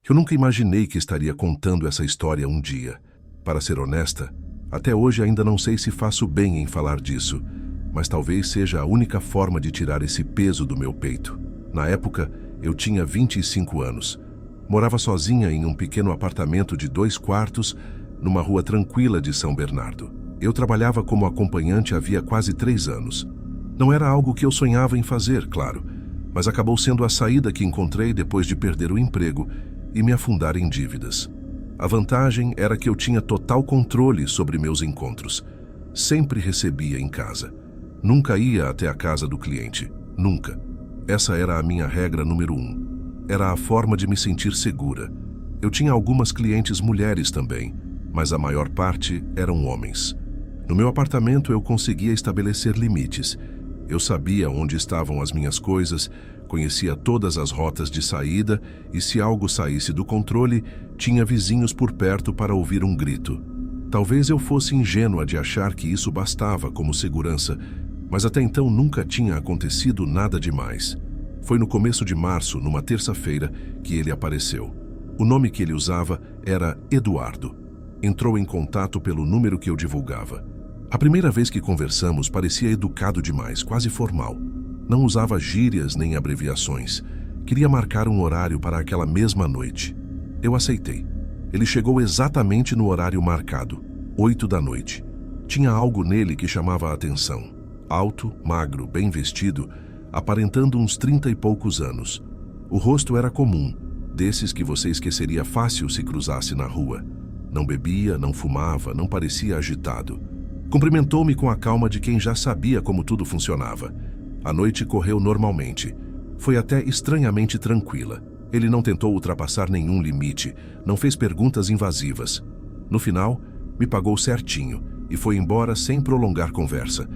Eu nunca imaginei que estaria contando essa história um dia. Para ser honesta, até hoje ainda não sei se faço bem em falar disso, mas talvez seja a única forma de tirar esse peso do meu peito. Na época, eu tinha 25 anos. Morava sozinha em um pequeno apartamento de 2 quartos, numa rua tranquila de São Bernardo. Eu trabalhava como acompanhante havia quase 3 anos. Não era algo que eu sonhava em fazer, claro, mas acabou sendo a saída que encontrei depois de perder o emprego e me afundar em dívidas. A vantagem era que eu tinha total controle sobre meus encontros. Sempre recebia em casa. Nunca ia até a casa do cliente. Nunca. Essa era a minha regra número 1. Era a forma de me sentir segura. Eu tinha algumas clientes mulheres também, mas a maior parte eram homens. No meu apartamento eu conseguia estabelecer limites. Eu sabia onde estavam as minhas coisas, conhecia todas as rotas de saída e se algo saísse do controle, tinha vizinhos por perto para ouvir um grito. Talvez eu fosse ingênua de achar que isso bastava como segurança, mas até então nunca tinha acontecido nada demais. Foi no começo de março, numa terça-feira, que ele apareceu. O nome que ele usava era Eduardo. Entrou em contato pelo número que eu divulgava. A primeira vez que conversamos parecia educado demais, quase formal. Não usava gírias nem abreviações. Queria marcar um horário para aquela mesma noite. Eu aceitei. Ele chegou exatamente no horário marcado, 8 da noite. Tinha algo nele que chamava a atenção. Alto, magro, bem vestido, aparentando uns 30 e poucos anos. O rosto era comum, desses que você esqueceria fácil se cruzasse na rua. Não bebia, não fumava, não parecia agitado. Cumprimentou-me com a calma de quem já sabia como tudo funcionava. A noite correu normalmente. Foi até estranhamente tranquila. Ele não tentou ultrapassar nenhum limite, não fez perguntas invasivas. No final, me pagou certinho e foi embora sem prolongar conversa.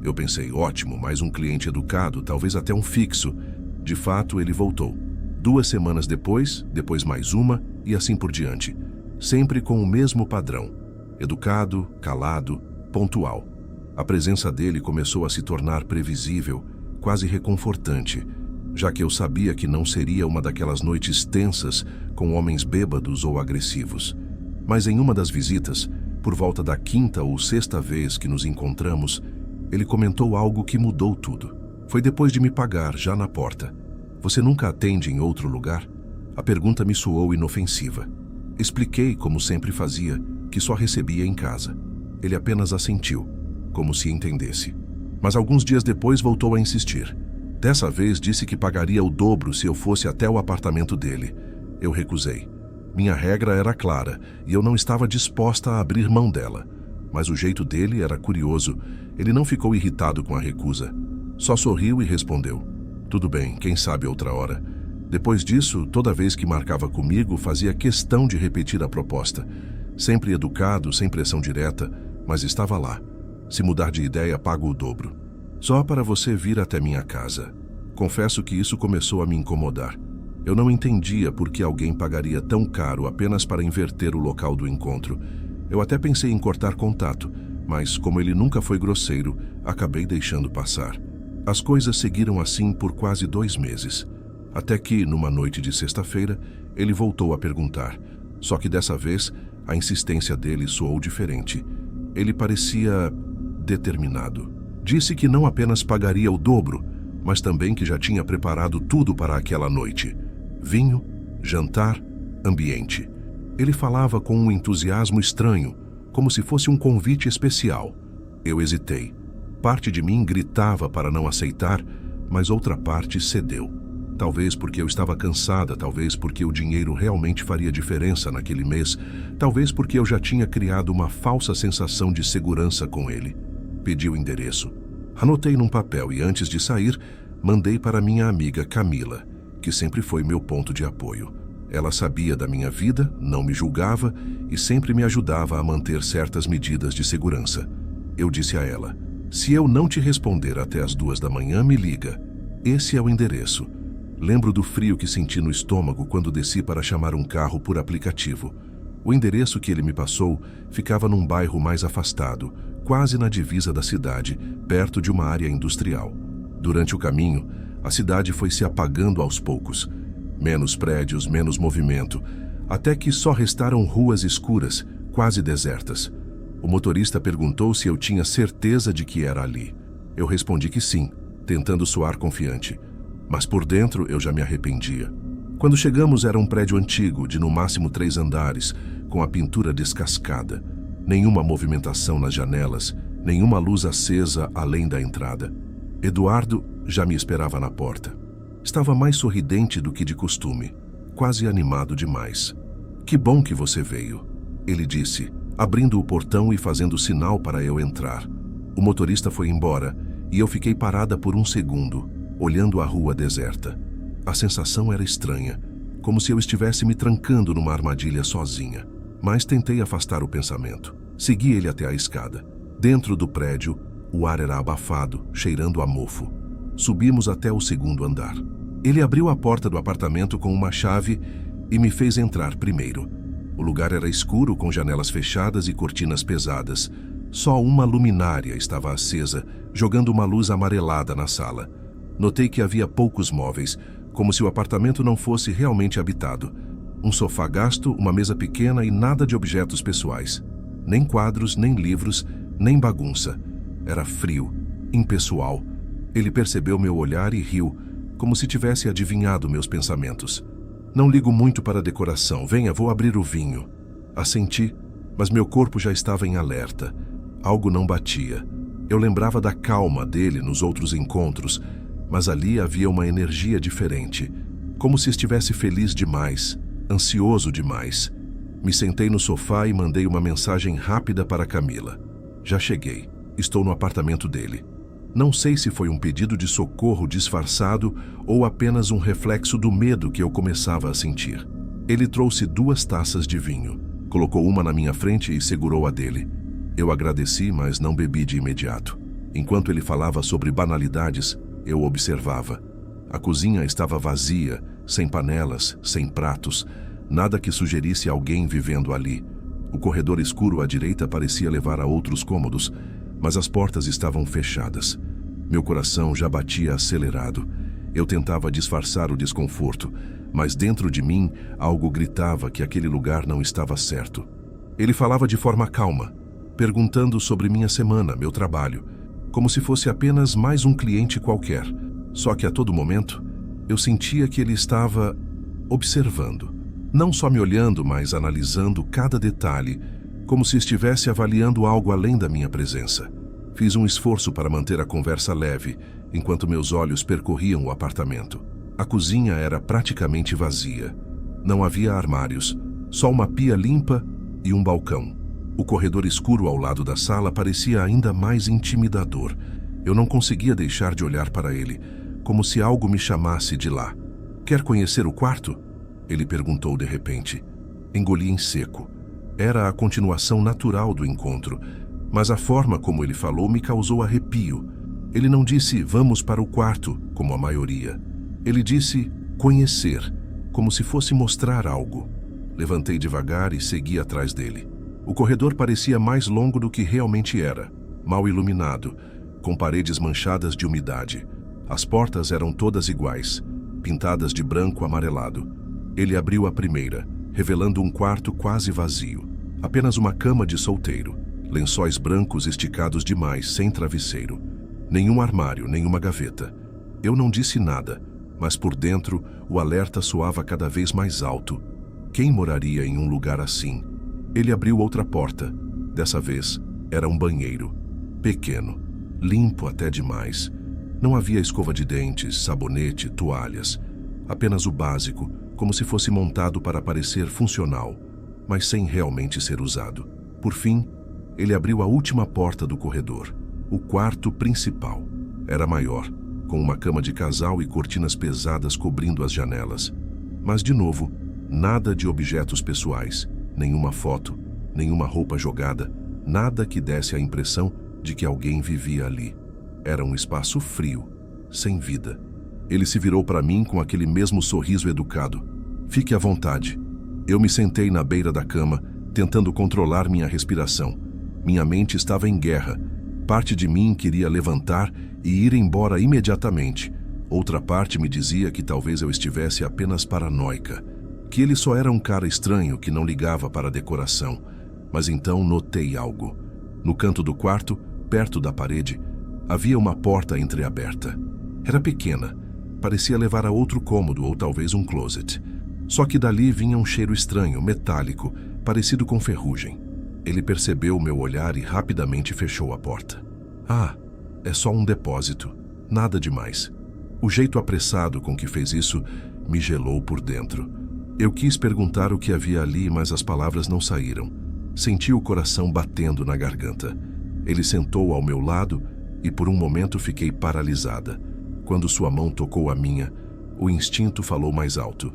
Eu pensei, ótimo, mais um cliente educado, talvez até um fixo. De fato, ele voltou. 2 semanas depois mais uma e assim por diante. Sempre com o mesmo padrão. Educado, calado, pontual. A presença dele começou a se tornar previsível, quase reconfortante, já que eu sabia que não seria uma daquelas noites tensas com homens bêbados ou agressivos. Mas em uma das visitas, por volta da 5ª ou 6ª vez que nos encontramos, ele comentou algo que mudou tudo. Foi depois de me pagar, já na porta. Você nunca atende em outro lugar? A pergunta me soou inofensiva. Expliquei, como sempre fazia, que só recebia em casa. Ele apenas assentiu, como se entendesse. Mas alguns dias depois voltou a insistir. Dessa vez disse que pagaria o dobro se eu fosse até o apartamento dele. Eu recusei. Minha regra era clara e eu não estava disposta a abrir mão dela. Mas o jeito dele era curioso. Ele não ficou irritado com a recusa. Só sorriu e respondeu: "Tudo bem, quem sabe outra hora." Depois disso, toda vez que marcava comigo, fazia questão de repetir a proposta. Sempre educado, sem pressão direta, mas estava lá. Se mudar de ideia, pago o dobro. Só para você vir até minha casa. Confesso que isso começou a me incomodar. Eu não entendia por que alguém pagaria tão caro apenas para inverter o local do encontro. Eu até pensei em cortar contato, mas como ele nunca foi grosseiro, acabei deixando passar. As coisas seguiram assim por quase 2 meses. Até que, numa noite de sexta-feira, ele voltou a perguntar. Só que dessa vez, a insistência dele soou diferente. Ele parecia determinado. Disse que não apenas pagaria o dobro, mas também que já tinha preparado tudo para aquela noite. Vinho, jantar, ambiente. Ele falava com um entusiasmo estranho, como se fosse um convite especial. Eu hesitei. Parte de mim gritava para não aceitar, mas outra parte cedeu. Talvez porque eu estava cansada, talvez porque o dinheiro realmente faria diferença naquele mês, talvez porque eu já tinha criado uma falsa sensação de segurança com ele. Pedi o endereço. Anotei num papel e antes de sair, mandei para minha amiga Camila, que sempre foi meu ponto de apoio. Ela sabia da minha vida, não me julgava e sempre me ajudava a manter certas medidas de segurança. Eu disse a ela: "Se eu não te responder até as 2 da manhã, me liga. Esse é o endereço." Lembro do frio que senti no estômago quando desci para chamar um carro por aplicativo. O endereço que ele me passou ficava num bairro mais afastado, quase na divisa da cidade, perto de uma área industrial. Durante o caminho, a cidade foi se apagando aos poucos, Menos prédios, menos movimento, até que só restaram ruas escuras, quase desertas. O motorista perguntou se eu tinha certeza de que era ali. Eu respondi que sim, tentando soar confiante. Mas por dentro eu já me arrependia. Quando chegamos era um prédio antigo, de no máximo 3 andares, com a pintura descascada. Nenhuma movimentação nas janelas, nenhuma luz acesa além da entrada. Eduardo já me esperava na porta. Estava mais sorridente do que de costume, quase animado demais. "Que bom que você veio", ele disse, abrindo o portão e fazendo sinal para eu entrar. O motorista foi embora e eu fiquei parada por um segundo, olhando a rua deserta. A sensação era estranha, como se eu estivesse me trancando numa armadilha sozinha. Mas tentei afastar o pensamento. Segui ele até a escada. Dentro do prédio, o ar era abafado, cheirando a mofo. Subimos até o 2º andar. Ele abriu a porta do apartamento com uma chave e me fez entrar primeiro. O lugar era escuro, com janelas fechadas e cortinas pesadas. Só uma luminária estava acesa, jogando uma luz amarelada na sala. Notei que havia poucos móveis, como se o apartamento não fosse realmente habitado. Um sofá gasto, uma mesa pequena e nada de objetos pessoais. Nem quadros, nem livros, nem bagunça. Era frio, impessoal. Ele percebeu meu olhar e riu, como se tivesse adivinhado meus pensamentos. "Não ligo muito para a decoração. Venha, vou abrir o vinho." Assenti, mas meu corpo já estava em alerta. Algo não batia. Eu lembrava da calma dele nos outros encontros, mas ali havia uma energia diferente, como se estivesse feliz demais, ansioso demais. Me sentei no sofá e mandei uma mensagem rápida para Camila. "Já cheguei. Estou no apartamento dele." Não sei se foi um pedido de socorro disfarçado ou apenas um reflexo do medo que eu começava a sentir. Ele trouxe 2 taças de vinho, colocou uma na minha frente e segurou a dele. Eu agradeci, mas não bebi de imediato. Enquanto ele falava sobre banalidades, eu observava. A cozinha estava vazia, sem panelas, sem pratos, nada que sugerisse alguém vivendo ali. O corredor escuro à direita parecia levar a outros cômodos, mas as portas estavam fechadas. Meu coração já batia acelerado. Eu tentava disfarçar o desconforto, mas dentro de mim algo gritava que aquele lugar não estava certo. Ele falava de forma calma, perguntando sobre minha semana, meu trabalho, como se fosse apenas mais um cliente qualquer. Só que a todo momento, eu sentia que ele estava observando. Não só me olhando, mas analisando cada detalhe, como se estivesse avaliando algo além da minha presença. Fiz um esforço para manter a conversa leve, enquanto meus olhos percorriam o apartamento. A cozinha era praticamente vazia. Não havia armários, só uma pia limpa e um balcão. O corredor escuro ao lado da sala parecia ainda mais intimidador. Eu não conseguia deixar de olhar para ele, como se algo me chamasse de lá. "Quer conhecer o quarto?" Ele perguntou de repente. Engoli em seco. Era a continuação natural do encontro, mas a forma como ele falou me causou arrepio. Ele não disse "vamos para o quarto", como a maioria. Ele disse "conhecer", como se fosse mostrar algo. Levantei devagar e segui atrás dele. O corredor parecia mais longo do que realmente era, mal iluminado, com paredes manchadas de umidade. As portas eram todas iguais, pintadas de branco amarelado. Ele abriu a primeira, revelando um quarto quase vazio. Apenas uma cama de solteiro, lençóis brancos esticados demais, sem travesseiro. Nenhum armário, nenhuma gaveta. Eu não disse nada, mas por dentro o alerta soava cada vez mais alto. Quem moraria em um lugar assim? Ele abriu outra porta. Dessa vez, era um banheiro. Pequeno, limpo até demais. Não havia escova de dentes, sabonete, toalhas. Apenas o básico, como se fosse montado para parecer funcional, mas sem realmente ser usado. Por fim, ele abriu a última porta do corredor, o quarto principal. Era maior, com uma cama de casal e cortinas pesadas cobrindo as janelas. Mas, de novo, nada de objetos pessoais, nenhuma foto, nenhuma roupa jogada, nada que desse a impressão de que alguém vivia ali. Era um espaço frio, sem vida. Ele se virou para mim com aquele mesmo sorriso educado. "Fique à vontade." Eu me sentei na beira da cama, tentando controlar minha respiração. Minha mente estava em guerra. Parte de mim queria levantar e ir embora imediatamente. Outra parte me dizia que talvez eu estivesse apenas paranoica, que ele só era um cara estranho que não ligava para a decoração. Mas então notei algo. No canto do quarto, perto da parede, havia uma porta entreaberta. Era pequena, parecia levar a outro cômodo ou talvez um closet. Só que dali vinha um cheiro estranho, metálico, parecido com ferrugem. Ele percebeu meu olhar e rapidamente fechou a porta. Ah, é só um depósito, nada demais. O jeito apressado com que fez isso me gelou por dentro. Eu quis perguntar o que havia ali, mas as palavras não saíram. Senti o coração batendo na garganta. Ele sentou ao meu lado e por um momento fiquei paralisada. Quando sua mão tocou a minha, o instinto falou mais alto.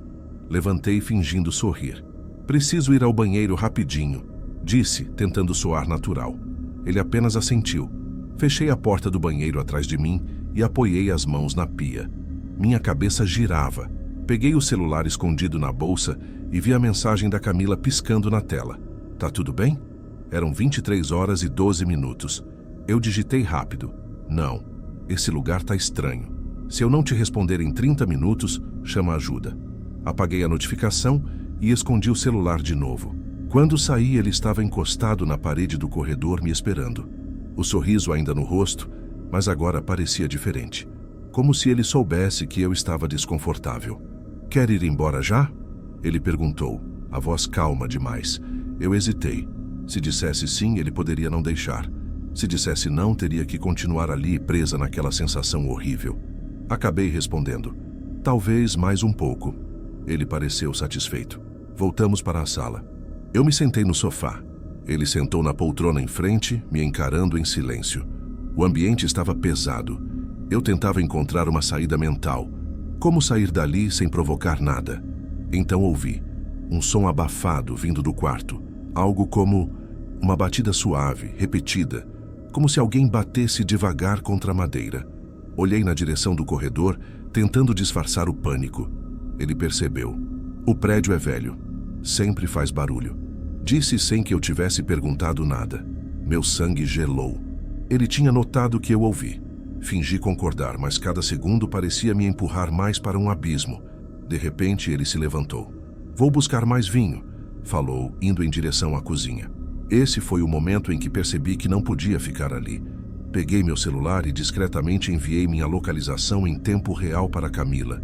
Levantei fingindo sorrir. Preciso ir ao banheiro rapidinho, disse, tentando soar natural. Ele apenas assentiu. Fechei a porta do banheiro atrás de mim e apoiei as mãos na pia. Minha cabeça girava. Peguei o celular escondido na bolsa e vi a mensagem da Camila piscando na tela. Tá tudo bem? Eram 23 horas e 12 minutos. Eu digitei rápido. Não, esse lugar tá estranho. Se eu não te responder em 30 minutos, chama ajuda. Apaguei a notificação e escondi o celular de novo. Quando saí, ele estava encostado na parede do corredor me esperando. O sorriso ainda no rosto, mas agora parecia diferente. Como se ele soubesse que eu estava desconfortável. Quer ir embora já? Ele perguntou, a voz calma demais. Eu hesitei. Se dissesse sim, ele poderia não deixar. Se dissesse não, teria que continuar ali, presa naquela sensação horrível. Acabei respondendo, talvez mais um pouco. Ele pareceu satisfeito. Voltamos para a sala. Eu me sentei no sofá. Ele sentou na poltrona em frente, me encarando em silêncio. O ambiente estava pesado. Eu tentava encontrar uma saída mental. Como sair dali sem provocar nada? Então ouvi um som abafado vindo do quarto. Algo como uma batida suave, repetida, como se alguém batesse devagar contra a madeira. Olhei na direção do corredor, tentando disfarçar o pânico. Ele percebeu. O prédio é velho. Sempre faz barulho. Disse sem que eu tivesse perguntado nada. Meu sangue gelou. Ele tinha notado que eu ouvi. Fingi concordar, mas cada segundo parecia me empurrar mais para um abismo. De repente, ele se levantou. Vou buscar mais vinho, falou, indo em direção à cozinha. Esse foi o momento em que percebi que não podia ficar ali. Peguei meu celular e discretamente enviei minha localização em tempo real para Camila.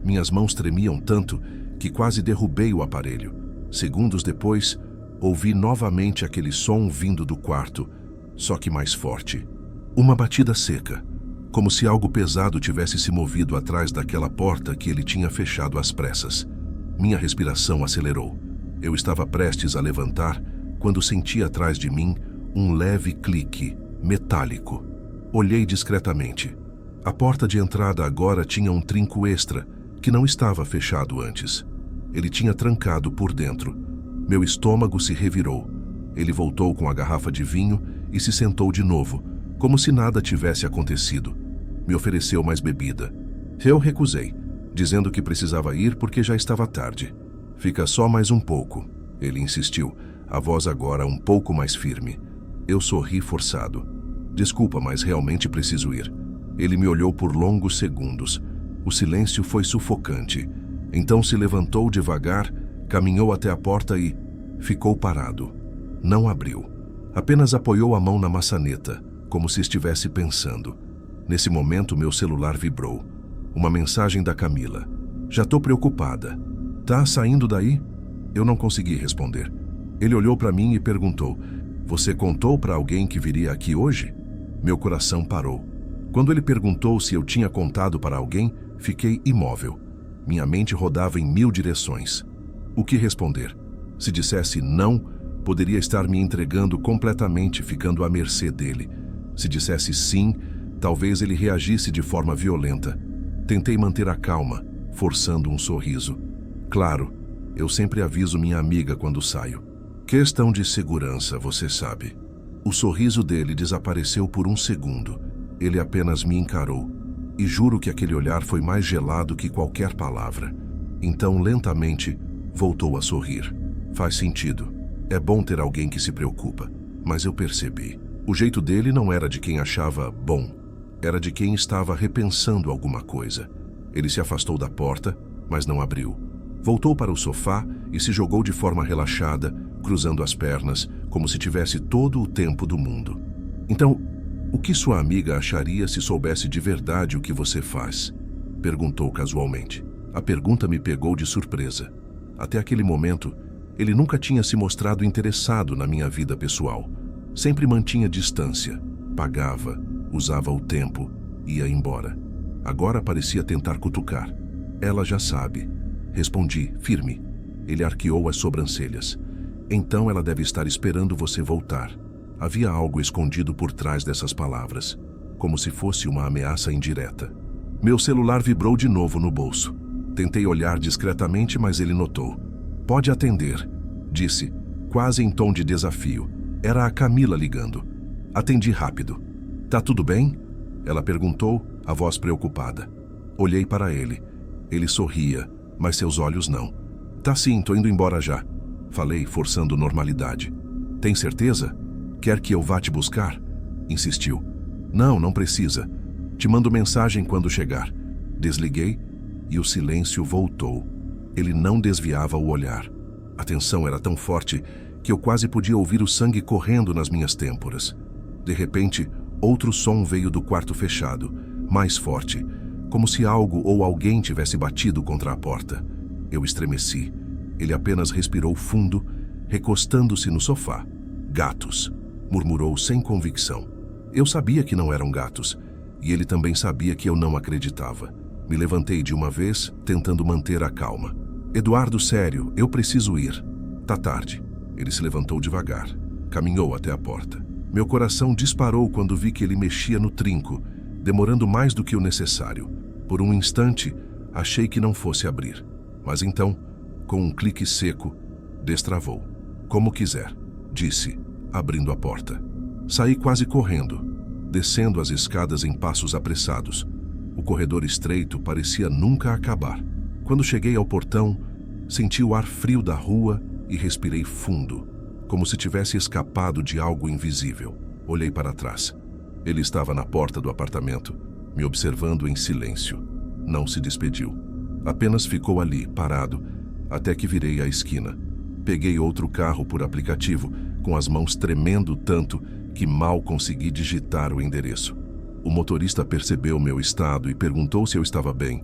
Minhas mãos tremiam tanto que quase derrubei o aparelho. Segundos depois, ouvi novamente aquele som vindo do quarto, só que mais forte. Uma batida seca, como se algo pesado tivesse se movido atrás daquela porta que ele tinha fechado às pressas. Minha respiração acelerou. Eu estava prestes a levantar quando senti atrás de mim um leve clique, metálico. Olhei discretamente. A porta de entrada agora tinha um trinco extra, que não estava fechado antes. Ele tinha trancado por dentro. Meu estômago se revirou. Ele voltou com a garrafa de vinho e se sentou de novo, como se nada tivesse acontecido. Me ofereceu mais bebida. Eu recusei, dizendo que precisava ir porque já estava tarde. Fica só mais um pouco, ele insistiu, a voz agora um pouco mais firme. Eu sorri forçado. Desculpa, mas realmente preciso ir. Ele me olhou por longos segundos. O silêncio foi sufocante. Então se levantou devagar, caminhou até a porta e ficou parado. Não abriu. Apenas apoiou a mão na maçaneta, como se estivesse pensando. Nesse momento, meu celular vibrou. Uma mensagem da Camila. Já tô preocupada. Tá saindo daí? Eu não consegui responder. Ele olhou para mim e perguntou, você contou para alguém que viria aqui hoje? Meu coração parou. Quando ele perguntou se eu tinha contado para alguém, fiquei imóvel. Minha mente rodava em 1000 direções. O que responder? Se dissesse não, poderia estar me entregando completamente, ficando à mercê dele. Se dissesse sim, talvez ele reagisse de forma violenta. Tentei manter a calma, forçando um sorriso. Claro, eu sempre aviso minha amiga quando saio. Questão de segurança, você sabe. O sorriso dele desapareceu por um segundo. Ele apenas me encarou. E juro que aquele olhar foi mais gelado que qualquer palavra. Então, lentamente, voltou a sorrir. Faz sentido. É bom ter alguém que se preocupa. Mas eu percebi. O jeito dele não era de quem achava bom. Era de quem estava repensando alguma coisa. Ele se afastou da porta, mas não abriu. Voltou para o sofá e se jogou de forma relaxada, cruzando as pernas, como se tivesse todo o tempo do mundo. Então, o que sua amiga acharia se soubesse de verdade o que você faz? Perguntou casualmente. A pergunta me pegou de surpresa. Até aquele momento, ele nunca tinha se mostrado interessado na minha vida pessoal. Sempre mantinha distância, pagava, usava o tempo, ia embora. Agora parecia tentar cutucar. Ela já sabe. Respondi, firme. Ele arqueou as sobrancelhas. Então ela deve estar esperando você voltar. Havia algo escondido por trás dessas palavras, como se fosse uma ameaça indireta. Meu celular vibrou de novo no bolso. Tentei olhar discretamente, mas ele notou. Pode atender, disse, quase em tom de desafio. Era a Camila ligando. Atendi rápido. Tá tudo bem? Ela perguntou, a voz preocupada. Olhei para ele. Ele sorria, mas seus olhos não. Tá sim, tô indo embora já. Falei, forçando normalidade. Tem certeza? Quer que eu vá te buscar? Insistiu. Não, não precisa. Te mando mensagem quando chegar. Desliguei e o silêncio voltou. Ele não desviava o olhar. A tensão era tão forte que eu quase podia ouvir o sangue correndo nas minhas têmporas. De repente, outro som veio do quarto fechado, mais forte, como se algo ou alguém tivesse batido contra a porta. Eu estremeci. Ele apenas respirou fundo, recostando-se no sofá. Gatos, murmurou sem convicção. Eu sabia que não eram gatos, e ele também sabia que eu não acreditava. Me levantei de uma vez, tentando manter a calma. Eduardo, sério, eu preciso ir. Tá tarde. Ele se levantou devagar. Caminhou até a porta. Meu coração disparou quando vi que ele mexia no trinco, demorando mais do que o necessário. Por um instante, achei que não fosse abrir. Mas então, com um clique seco, destravou. Como quiser, disse, abrindo a porta. Saí quase correndo, descendo as escadas em passos apressados. O corredor estreito parecia nunca acabar. Quando cheguei ao portão, senti o ar frio da rua e respirei fundo, como se tivesse escapado de algo invisível. Olhei para trás. Ele estava na porta do apartamento, me observando em silêncio. Não se despediu. Apenas ficou ali, parado, até que virei a esquina. Peguei outro carro por aplicativo, com as mãos tremendo tanto que mal consegui digitar o endereço. O motorista percebeu meu estado e perguntou se eu estava bem.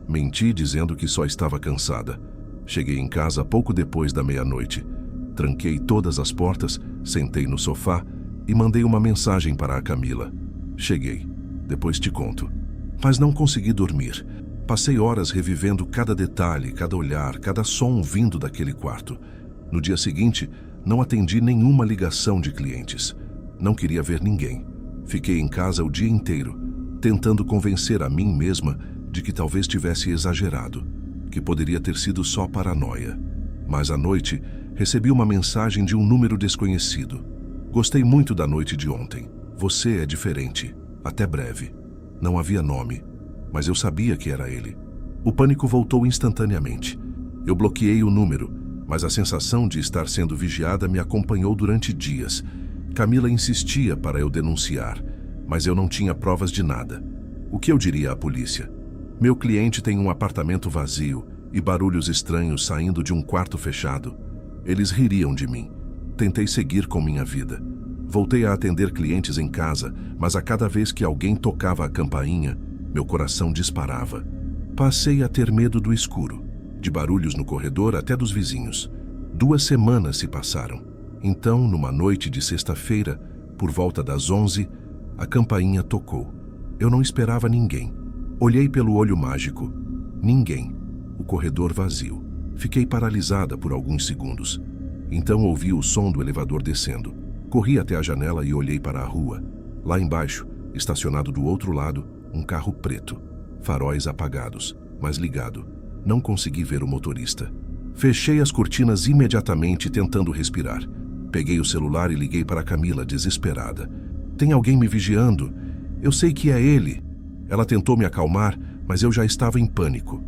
Menti dizendo que só estava cansada. Cheguei em casa pouco depois da meia-noite. Tranquei todas as portas, sentei no sofá e mandei uma mensagem para a Camila. Cheguei. Depois te conto. Mas não consegui dormir. Passei horas revivendo cada detalhe, cada olhar, cada som vindo daquele quarto. No dia seguinte, não atendi nenhuma ligação de clientes. Não queria ver ninguém. Fiquei em casa o dia inteiro, tentando convencer a mim mesma de que talvez tivesse exagerado, que poderia ter sido só paranoia. Mas à noite, recebi uma mensagem de um número desconhecido. Gostei muito da noite de ontem. Você é diferente. Até breve. Não havia nome, mas eu sabia que era ele. O pânico voltou instantaneamente. Eu bloqueei o número, mas a sensação de estar sendo vigiada me acompanhou durante dias. Camila insistia para eu denunciar, mas eu não tinha provas de nada. O que eu diria à polícia? Meu cliente tem um apartamento vazio e barulhos estranhos saindo de um quarto fechado. Eles ririam de mim. Tentei seguir com minha vida. Voltei a atender clientes em casa, mas a cada vez que alguém tocava a campainha, meu coração disparava. Passei a ter medo do escuro, de barulhos no corredor até dos vizinhos. 2 semanas se passaram. Então, numa noite de sexta-feira, por volta das 11, a campainha tocou. Eu não esperava ninguém. Olhei pelo olho mágico. Ninguém. O corredor vazio. Fiquei paralisada por alguns segundos. Então ouvi o som do elevador descendo. Corri até a janela e olhei para a rua. Lá embaixo, estacionado do outro lado, um carro preto. Faróis apagados, mas ligado. Não consegui ver o motorista. Fechei as cortinas imediatamente, tentando respirar. Peguei o celular e liguei para Camila, desesperada. Tem alguém me vigiando? Eu sei que é ele. Ela tentou me acalmar, mas eu já estava em pânico.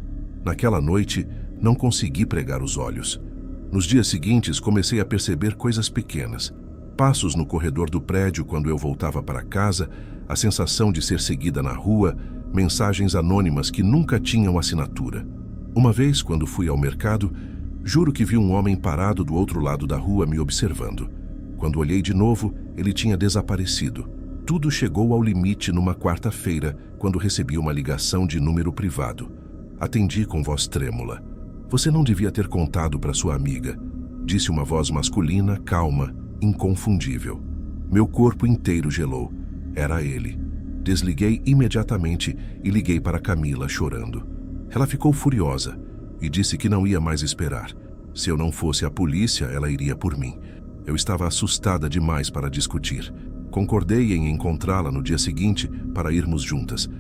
Naquela noite, não consegui pregar os olhos. Nos dias seguintes, comecei a perceber coisas pequenas. passos no corredor do prédio quando eu voltava para casa, a sensação de ser seguida na rua, mensagens anônimas que nunca tinham assinatura. Uma vez, quando fui ao mercado, juro que vi um homem parado do outro lado da rua me observando. Quando olhei de novo, ele tinha desaparecido. Tudo chegou ao limite numa quarta-feira, quando recebi uma ligação de número privado. Atendi com voz trêmula. "Você não devia ter contado para sua amiga", disse uma voz masculina, calma, inconfundível. Meu corpo inteiro gelou. Era ele. Desliguei imediatamente e liguei para Camila, chorando. Ela ficou furiosa e disse que não ia mais esperar. Se eu não fosse a polícia, ela iria por mim. Eu estava assustada demais para discutir. Concordei em encontrá-la no dia seguinte para irmos juntas.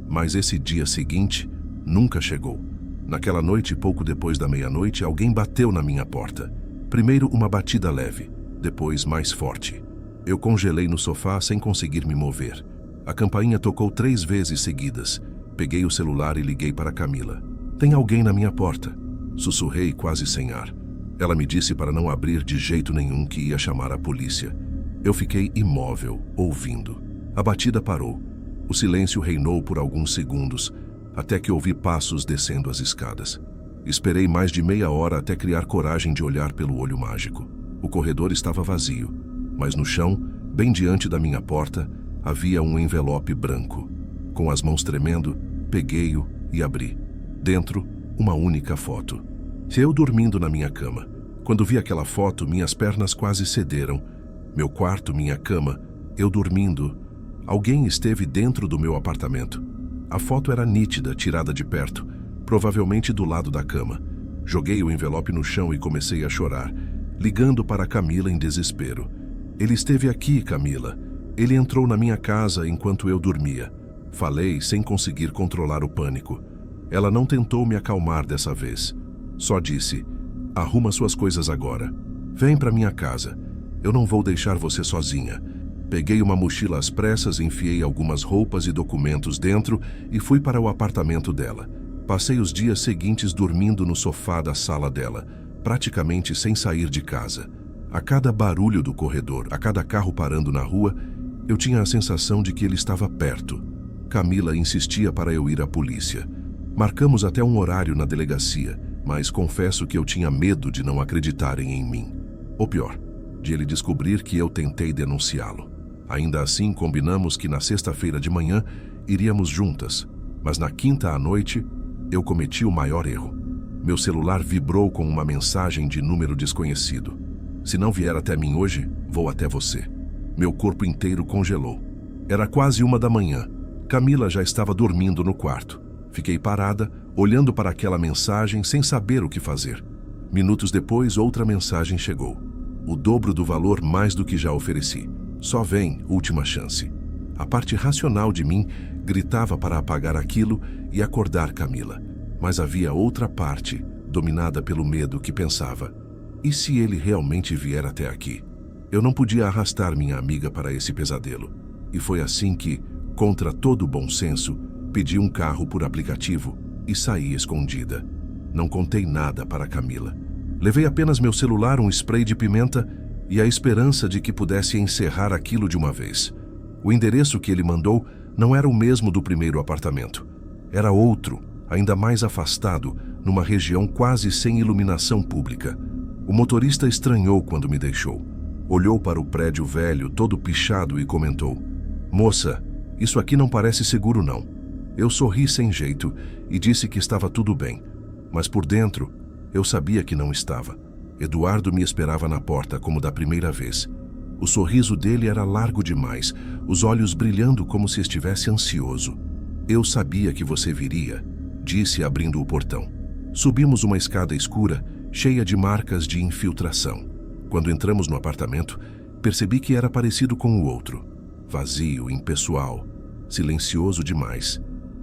Mas esse dia seguinte nunca chegou. Naquela noite, pouco depois da meia-noite, alguém bateu na minha porta. Primeiro uma batida leve, depois mais forte. Eu congelei no sofá sem conseguir me mover. A campainha tocou 3 vezes seguidas. Peguei o celular e liguei para Camila. "Tem alguém na minha porta", sussurrei quase sem ar. Ela me disse para não abrir de jeito nenhum, que ia chamar a polícia. Eu fiquei imóvel, ouvindo. A batida parou. O silêncio reinou por alguns segundos, até que ouvi passos descendo as escadas. Esperei mais de meia hora até criar coragem de olhar pelo olho mágico. O corredor estava vazio, mas no chão, bem diante da minha porta, havia um envelope branco. Com as mãos tremendo, peguei-o e abri. Dentro, uma única foto. Eu dormindo na minha cama. Quando vi aquela foto, minhas pernas quase cederam. Meu quarto, minha cama, eu dormindo. Alguém esteve dentro do meu apartamento. A foto era nítida, tirada de perto, provavelmente do lado da cama. Joguei o envelope no chão e comecei a chorar, ligando para Camila em desespero. "Ele esteve aqui, Camila. Ele entrou na minha casa enquanto eu dormia." Falei sem conseguir controlar o pânico. Ela não tentou me acalmar dessa vez. Só disse: "Arruma suas coisas agora. Vem para minha casa. Eu não vou deixar você sozinha." Peguei uma mochila às pressas, enfiei algumas roupas e documentos dentro e fui para o apartamento dela. Passei os dias seguintes dormindo no sofá da sala dela, praticamente sem sair de casa. A cada barulho do corredor, a cada carro parando na rua, eu tinha a sensação de que ele estava perto. Camila insistia para eu ir à polícia. Marcamos até um horário na delegacia, mas confesso que eu tinha medo de não acreditarem em mim. Ou pior, de ele descobrir que eu tentei denunciá-lo. Ainda assim, combinamos que na sexta-feira de manhã iríamos juntas, mas na quinta à noite eu cometi o maior erro. Meu celular vibrou com uma mensagem de número desconhecido. "Se não vier até mim hoje, vou até você." Meu corpo inteiro congelou. Era quase 1 da manhã. Camila já estava dormindo no quarto. Fiquei parada, olhando para aquela mensagem sem saber o que fazer. Minutos depois, outra mensagem chegou. "O dobro do valor mais do que já ofereci. Só vem, última chance." A parte racional de mim gritava para apagar aquilo e acordar Camila. Mas havia outra parte, dominada pelo medo, que pensava: e se ele realmente vier até aqui? Eu não podia arrastar minha amiga para esse pesadelo. E foi assim que, contra todo o bom senso, pedi um carro por aplicativo e saí escondida. Não contei nada para Camila. Levei apenas meu celular, um spray de pimenta e a esperança de que pudesse encerrar aquilo de uma vez. O endereço que ele mandou não era o mesmo do primeiro apartamento. Era outro, ainda mais afastado, numa região quase sem iluminação pública. O motorista estranhou quando me deixou. Olhou para o prédio velho, todo pichado, e comentou: "Moça, isso aqui não parece seguro, não." Eu sorri sem jeito e disse que estava tudo bem, mas por dentro eu sabia que não estava. Eduardo me esperava na porta como da primeira vez. O sorriso dele era largo demais, os olhos brilhando como se estivesse ansioso. "Eu sabia que você viria", disse abrindo o portão. Subimos uma escada escura, cheia de marcas de infiltração. Quando entramos no apartamento, percebi que era parecido com o outro. Vazio, impessoal, silencioso demais.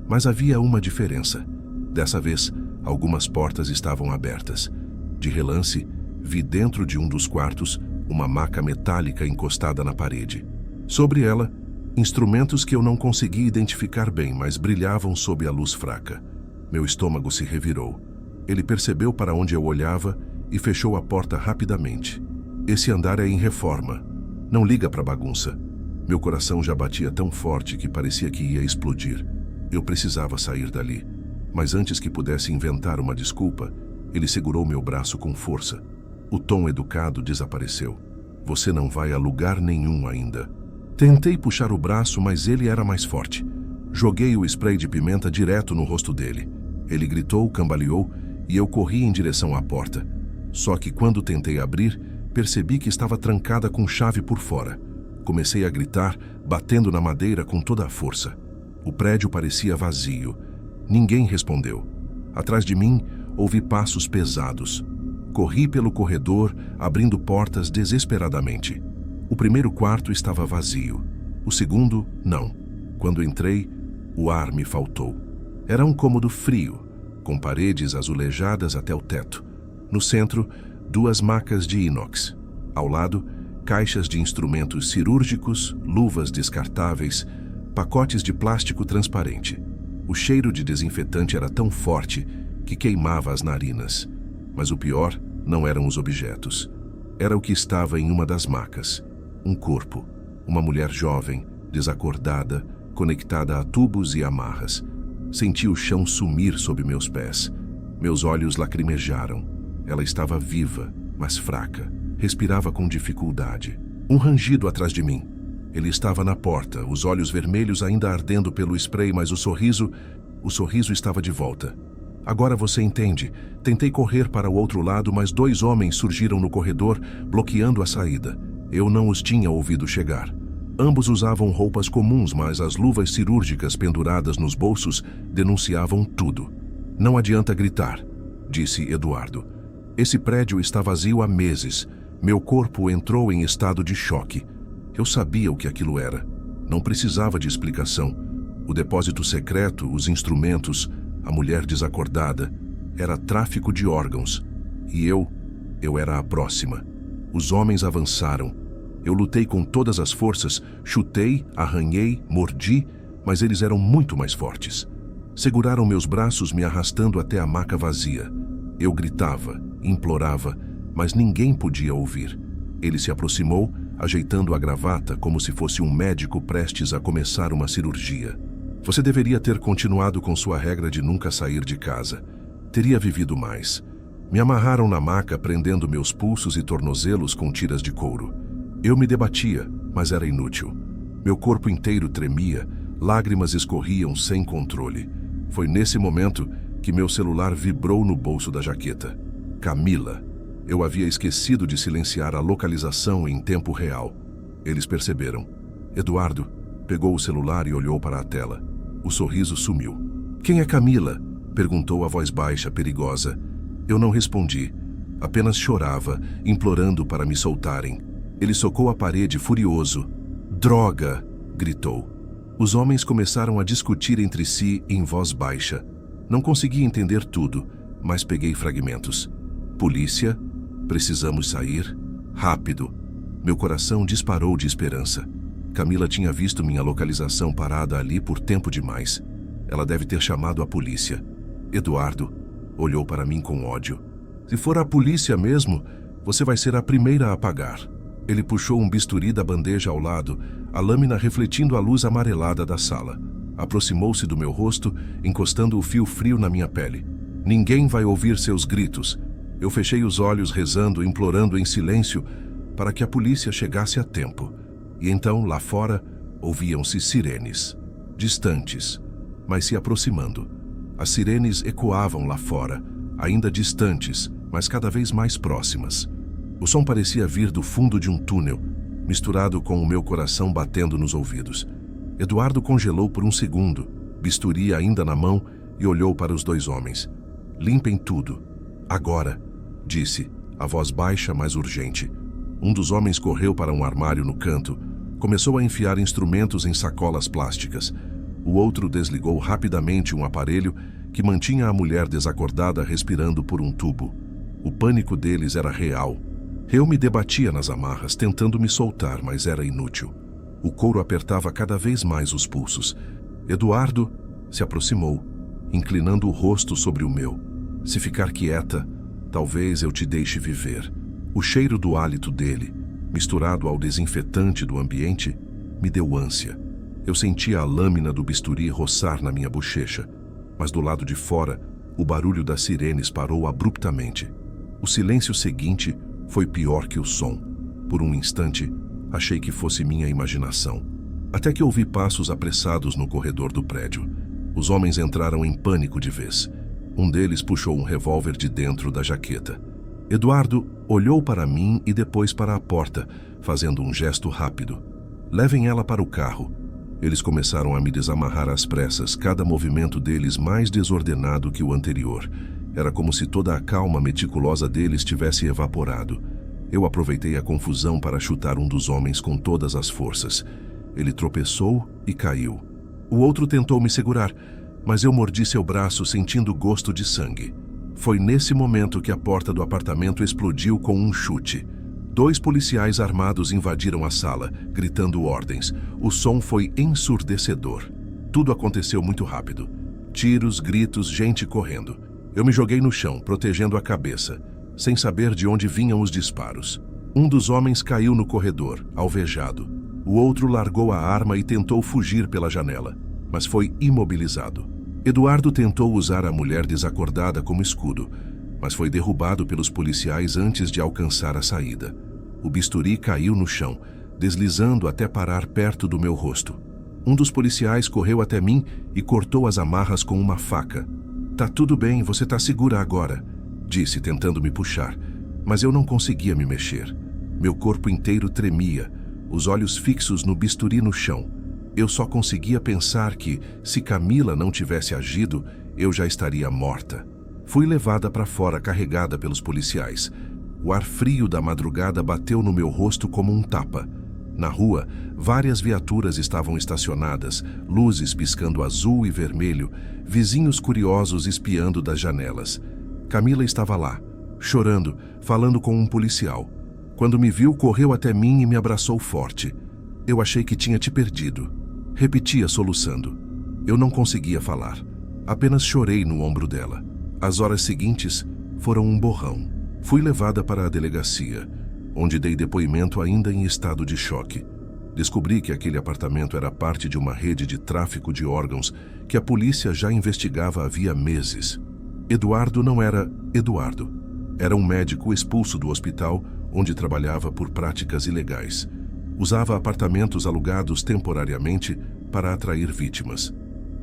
Mas havia uma diferença. Dessa vez, algumas portas estavam abertas. De relance, vi dentro de um dos quartos uma maca metálica encostada na parede. Sobre ela, instrumentos que eu não conseguia identificar bem, mas brilhavam sob a luz fraca. Meu estômago se revirou. Ele percebeu para onde eu olhava e fechou a porta rapidamente. "Esse andar é em reforma." Não liga pra bagunça. Meu coração já batia tão forte que parecia que ia explodir. Eu precisava sair dali. Mas antes que pudesse inventar uma desculpa, ele segurou meu braço com força. O tom educado desapareceu. Você não vai a lugar nenhum ainda. Tentei puxar o braço, mas ele era mais forte. Joguei o spray de pimenta direto no rosto dele. Ele gritou, cambaleou e eu corri em direção à porta. Só que quando tentei abrir, percebi que estava trancada com chave por fora. Comecei a gritar, batendo na madeira com toda a força. O prédio parecia vazio. Ninguém respondeu. Atrás de mim, ouvi passos pesados. Corri pelo corredor, abrindo portas desesperadamente. O primeiro quarto estava vazio. O segundo, não. Quando entrei, o ar me faltou. Era um cômodo frio, com paredes azulejadas até o teto. No centro, 2 macas de inox. Ao lado, caixas de instrumentos cirúrgicos, luvas descartáveis, pacotes de plástico transparente. O cheiro de desinfetante era tão forte que queimava as narinas. Mas o pior não eram os objetos. Era o que estava em uma das macas. Um corpo. Uma mulher jovem, desacordada, conectada a tubos e amarras. Senti o chão sumir sob meus pés. Meus olhos lacrimejaram. Ela estava viva, mas fraca. Respirava com dificuldade. Um rangido atrás de mim. Ele estava na porta, os olhos vermelhos ainda ardendo pelo spray, mas o sorriso estava de volta. Agora você entende. Tentei correr para o outro lado, mas 2 homens surgiram no corredor, bloqueando a saída. Eu não os tinha ouvido chegar. Ambos usavam roupas comuns, mas as luvas cirúrgicas penduradas nos bolsos denunciavam tudo. Não adianta gritar, disse Eduardo. Esse prédio está vazio há meses. Meu corpo entrou em estado de choque. Eu sabia o que aquilo era. Não precisava de explicação. O depósito secreto, os instrumentos, a mulher desacordada. Era tráfico de órgãos. E eu era a próxima. Os homens avançaram. Eu lutei com todas as forças, chutei, arranhei, mordi, mas eles eram muito mais fortes. Seguraram meus braços, me arrastando até a maca vazia. Eu gritava, implorava, mas ninguém podia ouvir. Ele se aproximou, ajeitando a gravata como se fosse um médico prestes a começar uma cirurgia. Você deveria ter continuado com sua regra de nunca sair de casa. Teria vivido mais. Me amarraram na maca, prendendo meus pulsos e tornozelos com tiras de couro. Eu me debatia, mas era inútil. Meu corpo inteiro tremia, lágrimas escorriam sem controle. Foi nesse momento que meu celular vibrou no bolso da jaqueta. Camila. Eu havia esquecido de silenciar a localização em tempo real. Eles perceberam. Eduardo pegou o celular e olhou para a tela. O sorriso sumiu. "Quem é Camila?" perguntou a voz baixa, perigosa. Eu não respondi. Apenas chorava, implorando para me soltarem. Ele socou a parede furioso. "Droga!" gritou. Os homens começaram a discutir entre si em voz baixa. Não consegui entender tudo, mas peguei fragmentos. "Polícia? Precisamos sair? Rápido!" Meu coração disparou de esperança. Camila tinha visto minha localização parada ali por tempo demais. Ela deve ter chamado a polícia. Eduardo olhou para mim com ódio. "Se for a polícia mesmo, você vai ser a primeira a pagar." Ele puxou um bisturi da bandeja ao lado, a lâmina refletindo a luz amarelada da sala. Aproximou-se do meu rosto, encostando o fio frio na minha pele. "Ninguém vai ouvir seus gritos." Eu fechei os olhos, rezando, implorando em silêncio para que a polícia chegasse a tempo. E então, lá fora, ouviam-se sirenes. Distantes, mas se aproximando. As sirenes ecoavam lá fora, ainda distantes, mas cada vez mais próximas. O som parecia vir do fundo de um túnel, misturado com o meu coração batendo nos ouvidos. Eduardo congelou por um segundo, bisturi ainda na mão, e olhou para os 2 homens. "Limpem tudo. Agora", disse, a voz baixa, mas urgente. Um dos homens correu para um armário no canto, começou a enfiar instrumentos em sacolas plásticas. O outro desligou rapidamente um aparelho que mantinha a mulher desacordada respirando por um tubo. O pânico deles era real. Eu me debatia nas amarras, tentando me soltar, mas era inútil. O couro apertava cada vez mais os pulsos. Eduardo se aproximou, inclinando o rosto sobre o meu. "Se ficar quieta, talvez eu te deixe viver." O cheiro do hálito dele, misturado ao desinfetante do ambiente, me deu ânsia. Eu sentia a lâmina do bisturi roçar na minha bochecha, mas do lado de fora, o barulho das sirenes parou abruptamente. O silêncio seguinte foi pior que o som. Por um instante, achei que fosse minha imaginação. Até que ouvi passos apressados no corredor do prédio. Os homens entraram em pânico de vez. Um deles puxou um revólver de dentro da jaqueta. Eduardo olhou para mim e depois para a porta, fazendo um gesto rápido. Levem ela para o carro. Eles começaram a me desamarrar às pressas, cada movimento deles mais desordenado que o anterior. Era como se toda a calma meticulosa deles tivesse evaporado. Eu aproveitei a confusão para chutar um dos homens com todas as forças. Ele tropeçou e caiu. O outro tentou me segurar, mas eu mordi seu braço sentindo gosto de sangue. Foi nesse momento que a porta do apartamento explodiu com um chute. 2 policiais armados invadiram a sala, gritando ordens. O som foi ensurdecedor. Tudo aconteceu muito rápido. Tiros, gritos, gente correndo. Eu me joguei no chão, protegendo a cabeça, sem saber de onde vinham os disparos. Um dos homens caiu no corredor, alvejado. O outro largou a arma e tentou fugir pela janela, mas foi imobilizado. Eduardo tentou usar a mulher desacordada como escudo, mas foi derrubado pelos policiais antes de alcançar a saída. O bisturi caiu no chão, deslizando até parar perto do meu rosto. Um dos policiais correu até mim e cortou as amarras com uma faca. "Tá tudo bem, você tá segura agora", disse, tentando me puxar, mas eu não conseguia me mexer. Meu corpo inteiro tremia, os olhos fixos no bisturi no chão. Eu só conseguia pensar que, se Camila não tivesse agido, eu já estaria morta. Fui levada para fora carregada pelos policiais. O ar frio da madrugada bateu no meu rosto como um tapa. Na rua, várias viaturas estavam estacionadas, luzes piscando azul e vermelho, vizinhos curiosos espiando das janelas. Camila estava lá, chorando, falando com um policial. Quando me viu, correu até mim e me abraçou forte. "Eu achei que tinha te perdido", repetia soluçando. Eu não conseguia falar. Apenas chorei no ombro dela. As horas seguintes foram um borrão. Fui levada para a delegacia, onde dei depoimento ainda em estado de choque. Descobri que aquele apartamento era parte de uma rede de tráfico de órgãos que a polícia já investigava havia meses. Eduardo não era Eduardo. Era um médico expulso do hospital onde trabalhava por práticas ilegais. Usava apartamentos alugados temporariamente para atrair vítimas.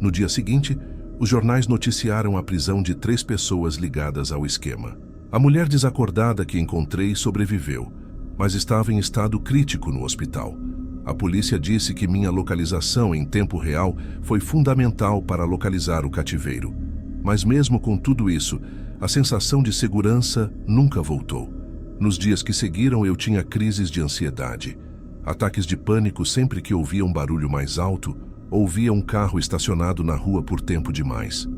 No dia seguinte, os jornais noticiaram a prisão de 3 pessoas ligadas ao esquema. A mulher desacordada que encontrei sobreviveu, mas estava em estado crítico no hospital. A polícia disse que minha localização em tempo real foi fundamental para localizar o cativeiro. Mas mesmo com tudo isso, a sensação de segurança nunca voltou. Nos dias que seguiram, eu tinha crises de ansiedade. Ataques de pânico sempre que ouvia um barulho mais alto ou via um carro estacionado na rua por tempo demais.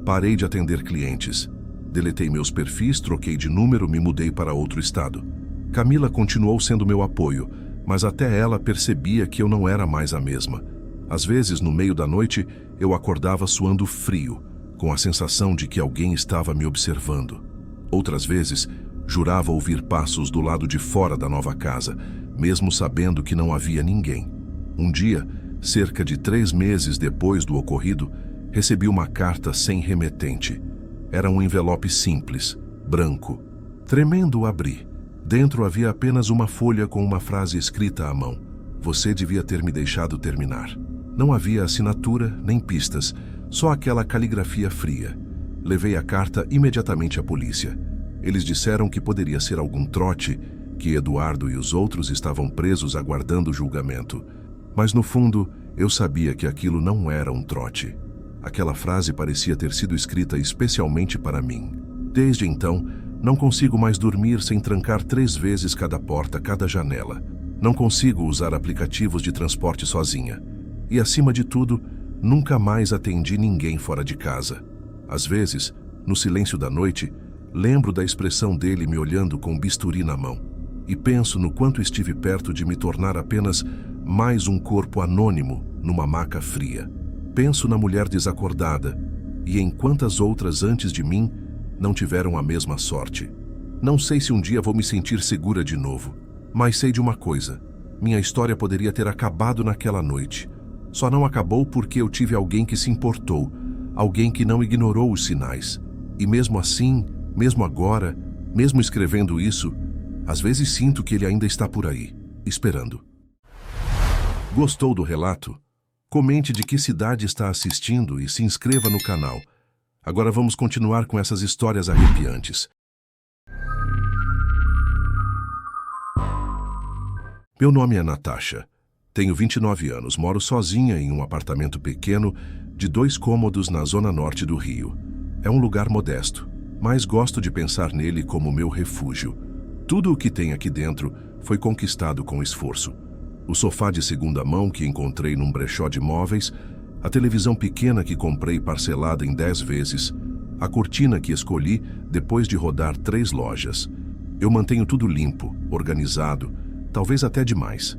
Parei de atender clientes. Deletei meus perfis, troquei de número, me mudei para outro estado. Camila continuou sendo meu apoio, mas até ela percebia que eu não era mais a mesma. Às vezes, no meio da noite, eu acordava suando frio, com a sensação de que alguém estava me observando. Outras vezes, jurava ouvir passos do lado de fora da nova casa, mesmo sabendo que não havia ninguém. Um dia, cerca de 3 meses depois do ocorrido, recebi uma carta sem remetente. Era um envelope simples, branco. Tremendo, abri. Dentro havia apenas uma folha com uma frase escrita à mão. "Você devia ter me deixado terminar." Não havia assinatura nem pistas, só aquela caligrafia fria. Levei a carta imediatamente à polícia. Eles disseram que poderia ser algum trote, que Eduardo e os outros estavam presos aguardando o julgamento. Mas no fundo, eu sabia que aquilo não era um trote. Aquela frase parecia ter sido escrita especialmente para mim. Desde então, não consigo mais dormir sem trancar 3 vezes cada porta, cada janela. Não consigo usar aplicativos de transporte sozinha. E, acima de tudo, nunca mais atendi ninguém fora de casa. Às vezes, no silêncio da noite, lembro da expressão dele me olhando com bisturi na mão. E penso no quanto estive perto de me tornar apenas mais um corpo anônimo numa maca fria. Penso na mulher desacordada e em quantas outras antes de mim não tiveram a mesma sorte. Não sei se um dia vou me sentir segura de novo. Mas sei de uma coisa: minha história poderia ter acabado naquela noite. Só não acabou porque eu tive alguém que se importou, alguém que não ignorou os sinais. E mesmo assim, mesmo agora, mesmo escrevendo isso, às vezes sinto que ele ainda está por aí, esperando. Gostou do relato? Comente de que cidade está assistindo e se inscreva no canal. Agora vamos continuar com essas histórias arrepiantes. Meu nome é Natasha. Tenho 29 anos, moro sozinha em um apartamento pequeno de 2 cômodos na zona norte do Rio. É um lugar modesto, mas gosto de pensar nele como meu refúgio. Tudo o que tem aqui dentro foi conquistado com esforço. O sofá de segunda mão que encontrei num brechó de móveis, a televisão pequena que comprei parcelada em 10 vezes, a cortina que escolhi depois de rodar 3 lojas. Eu mantenho tudo limpo, organizado, talvez até demais.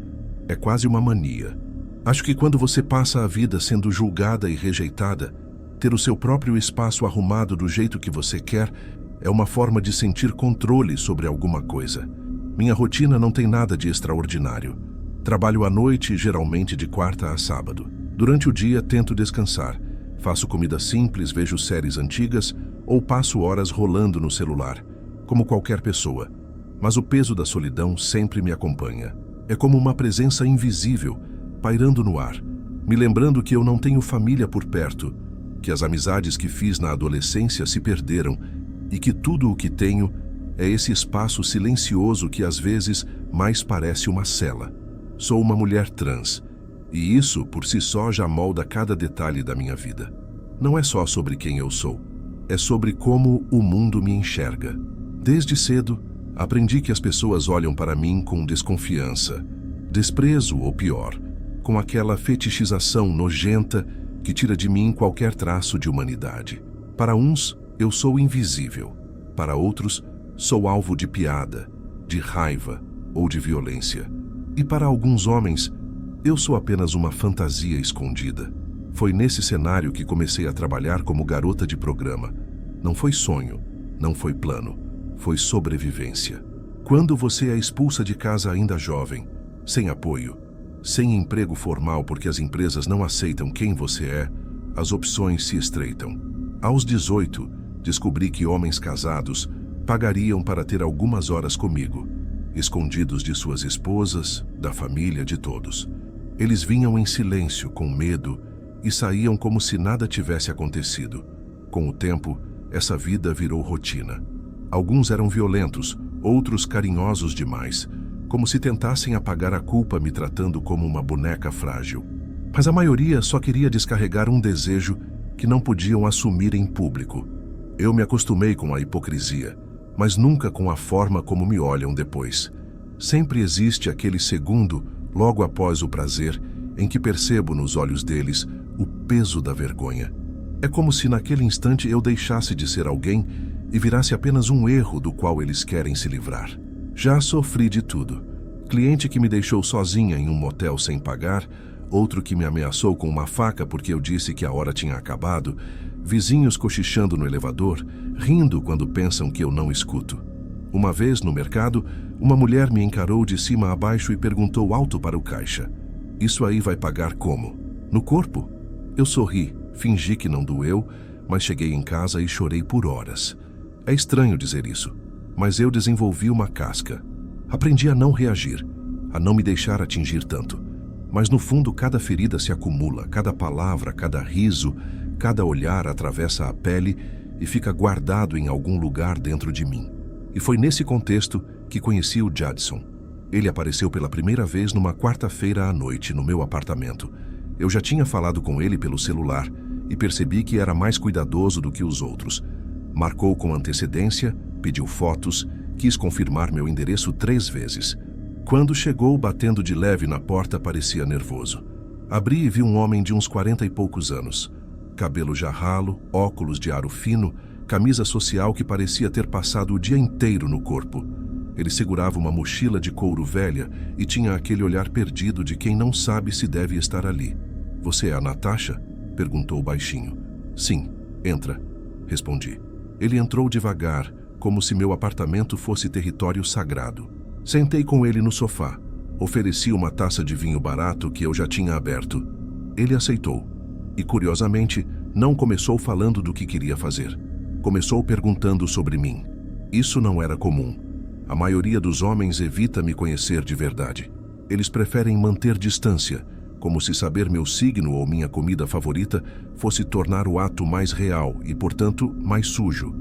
É quase uma mania. Acho que quando você passa a vida sendo julgada e rejeitada, ter o seu próprio espaço arrumado do jeito que você quer é uma forma de sentir controle sobre alguma coisa. Minha rotina não tem nada de extraordinário. Trabalho à noite, geralmente de quarta a sábado. Durante o dia, tento descansar. Faço comida simples, vejo séries antigas ou passo horas rolando no celular, como qualquer pessoa. Mas o peso da solidão sempre me acompanha. É como uma presença invisível, pairando no ar, me lembrando que eu não tenho família por perto, que as amizades que fiz na adolescência se perderam e que tudo o que tenho é esse espaço silencioso que às vezes mais parece uma cela. Sou uma mulher trans, e isso por si só já molda cada detalhe da minha vida. Não é só sobre quem eu sou, é sobre como o mundo me enxerga. Desde cedo, aprendi que as pessoas olham para mim com desconfiança, desprezo ou pior, com aquela fetichização nojenta que tira de mim qualquer traço de humanidade. Para uns, eu sou invisível. Para outros, sou alvo de piada, de raiva ou de violência. E para alguns homens, eu sou apenas uma fantasia escondida. Foi nesse cenário que comecei a trabalhar como garota de programa. Não foi sonho, não foi plano, foi sobrevivência. Quando você é expulsa de casa ainda jovem, sem apoio, sem emprego formal porque as empresas não aceitam quem você é, as opções se estreitam. Aos 18, descobri que homens casados pagariam para ter algumas horas comigo, escondidos de suas esposas, da família, de todos. Eles vinham em silêncio, com medo, e saíam como se nada tivesse acontecido. Com o tempo, essa vida virou rotina. Alguns eram violentos, outros carinhosos demais, como se tentassem apagar a culpa me tratando como uma boneca frágil. Mas a maioria só queria descarregar um desejo que não podiam assumir em público. Eu me acostumei com a hipocrisia, mas nunca com a forma como me olham depois. Sempre existe aquele segundo, logo após o prazer, em que percebo nos olhos deles o peso da vergonha. É como se naquele instante eu deixasse de ser alguém e virasse apenas um erro do qual eles querem se livrar. Já sofri de tudo. Cliente que me deixou sozinha em um motel sem pagar, outro que me ameaçou com uma faca porque eu disse que a hora tinha acabado, vizinhos cochichando no elevador, rindo quando pensam que eu não escuto. Uma vez, no mercado, uma mulher me encarou de cima a baixo e perguntou alto para o caixa: "Isso aí vai pagar como? No corpo?" Eu sorri, fingi que não doeu, mas cheguei em casa e chorei por horas. É estranho dizer isso, mas eu desenvolvi uma casca. Aprendi a não reagir, a não me deixar atingir tanto. Mas no fundo cada ferida se acumula, cada palavra, cada riso, cada olhar atravessa a pele e fica guardado em algum lugar dentro de mim. E foi nesse contexto que conheci o Jadson. Ele apareceu pela primeira vez numa quarta-feira à noite no meu apartamento. Eu já tinha falado com ele pelo celular e percebi que era mais cuidadoso do que os outros. Marcou com antecedência, pediu fotos, quis confirmar meu endereço 3 vezes. Quando chegou, batendo de leve na porta, parecia nervoso. Abri e vi um homem de uns 40 e poucos anos. Cabelo já ralo, óculos de aro fino, camisa social que parecia ter passado o dia inteiro no corpo. Ele segurava uma mochila de couro velha e tinha aquele olhar perdido de quem não sabe se deve estar ali. "Você é a Natasha?" perguntou baixinho. "Sim, entra", respondi. Ele entrou devagar, como se meu apartamento fosse território sagrado. Sentei com ele no sofá. Ofereci uma taça de vinho barato que eu já tinha aberto. Ele aceitou. E, curiosamente, não começou falando do que queria fazer. Começou perguntando sobre mim. Isso não era comum. A maioria dos homens evita me conhecer de verdade. Eles preferem manter distância, como se saber meu signo ou minha comida favorita fosse tornar o ato mais real e, portanto, mais sujo.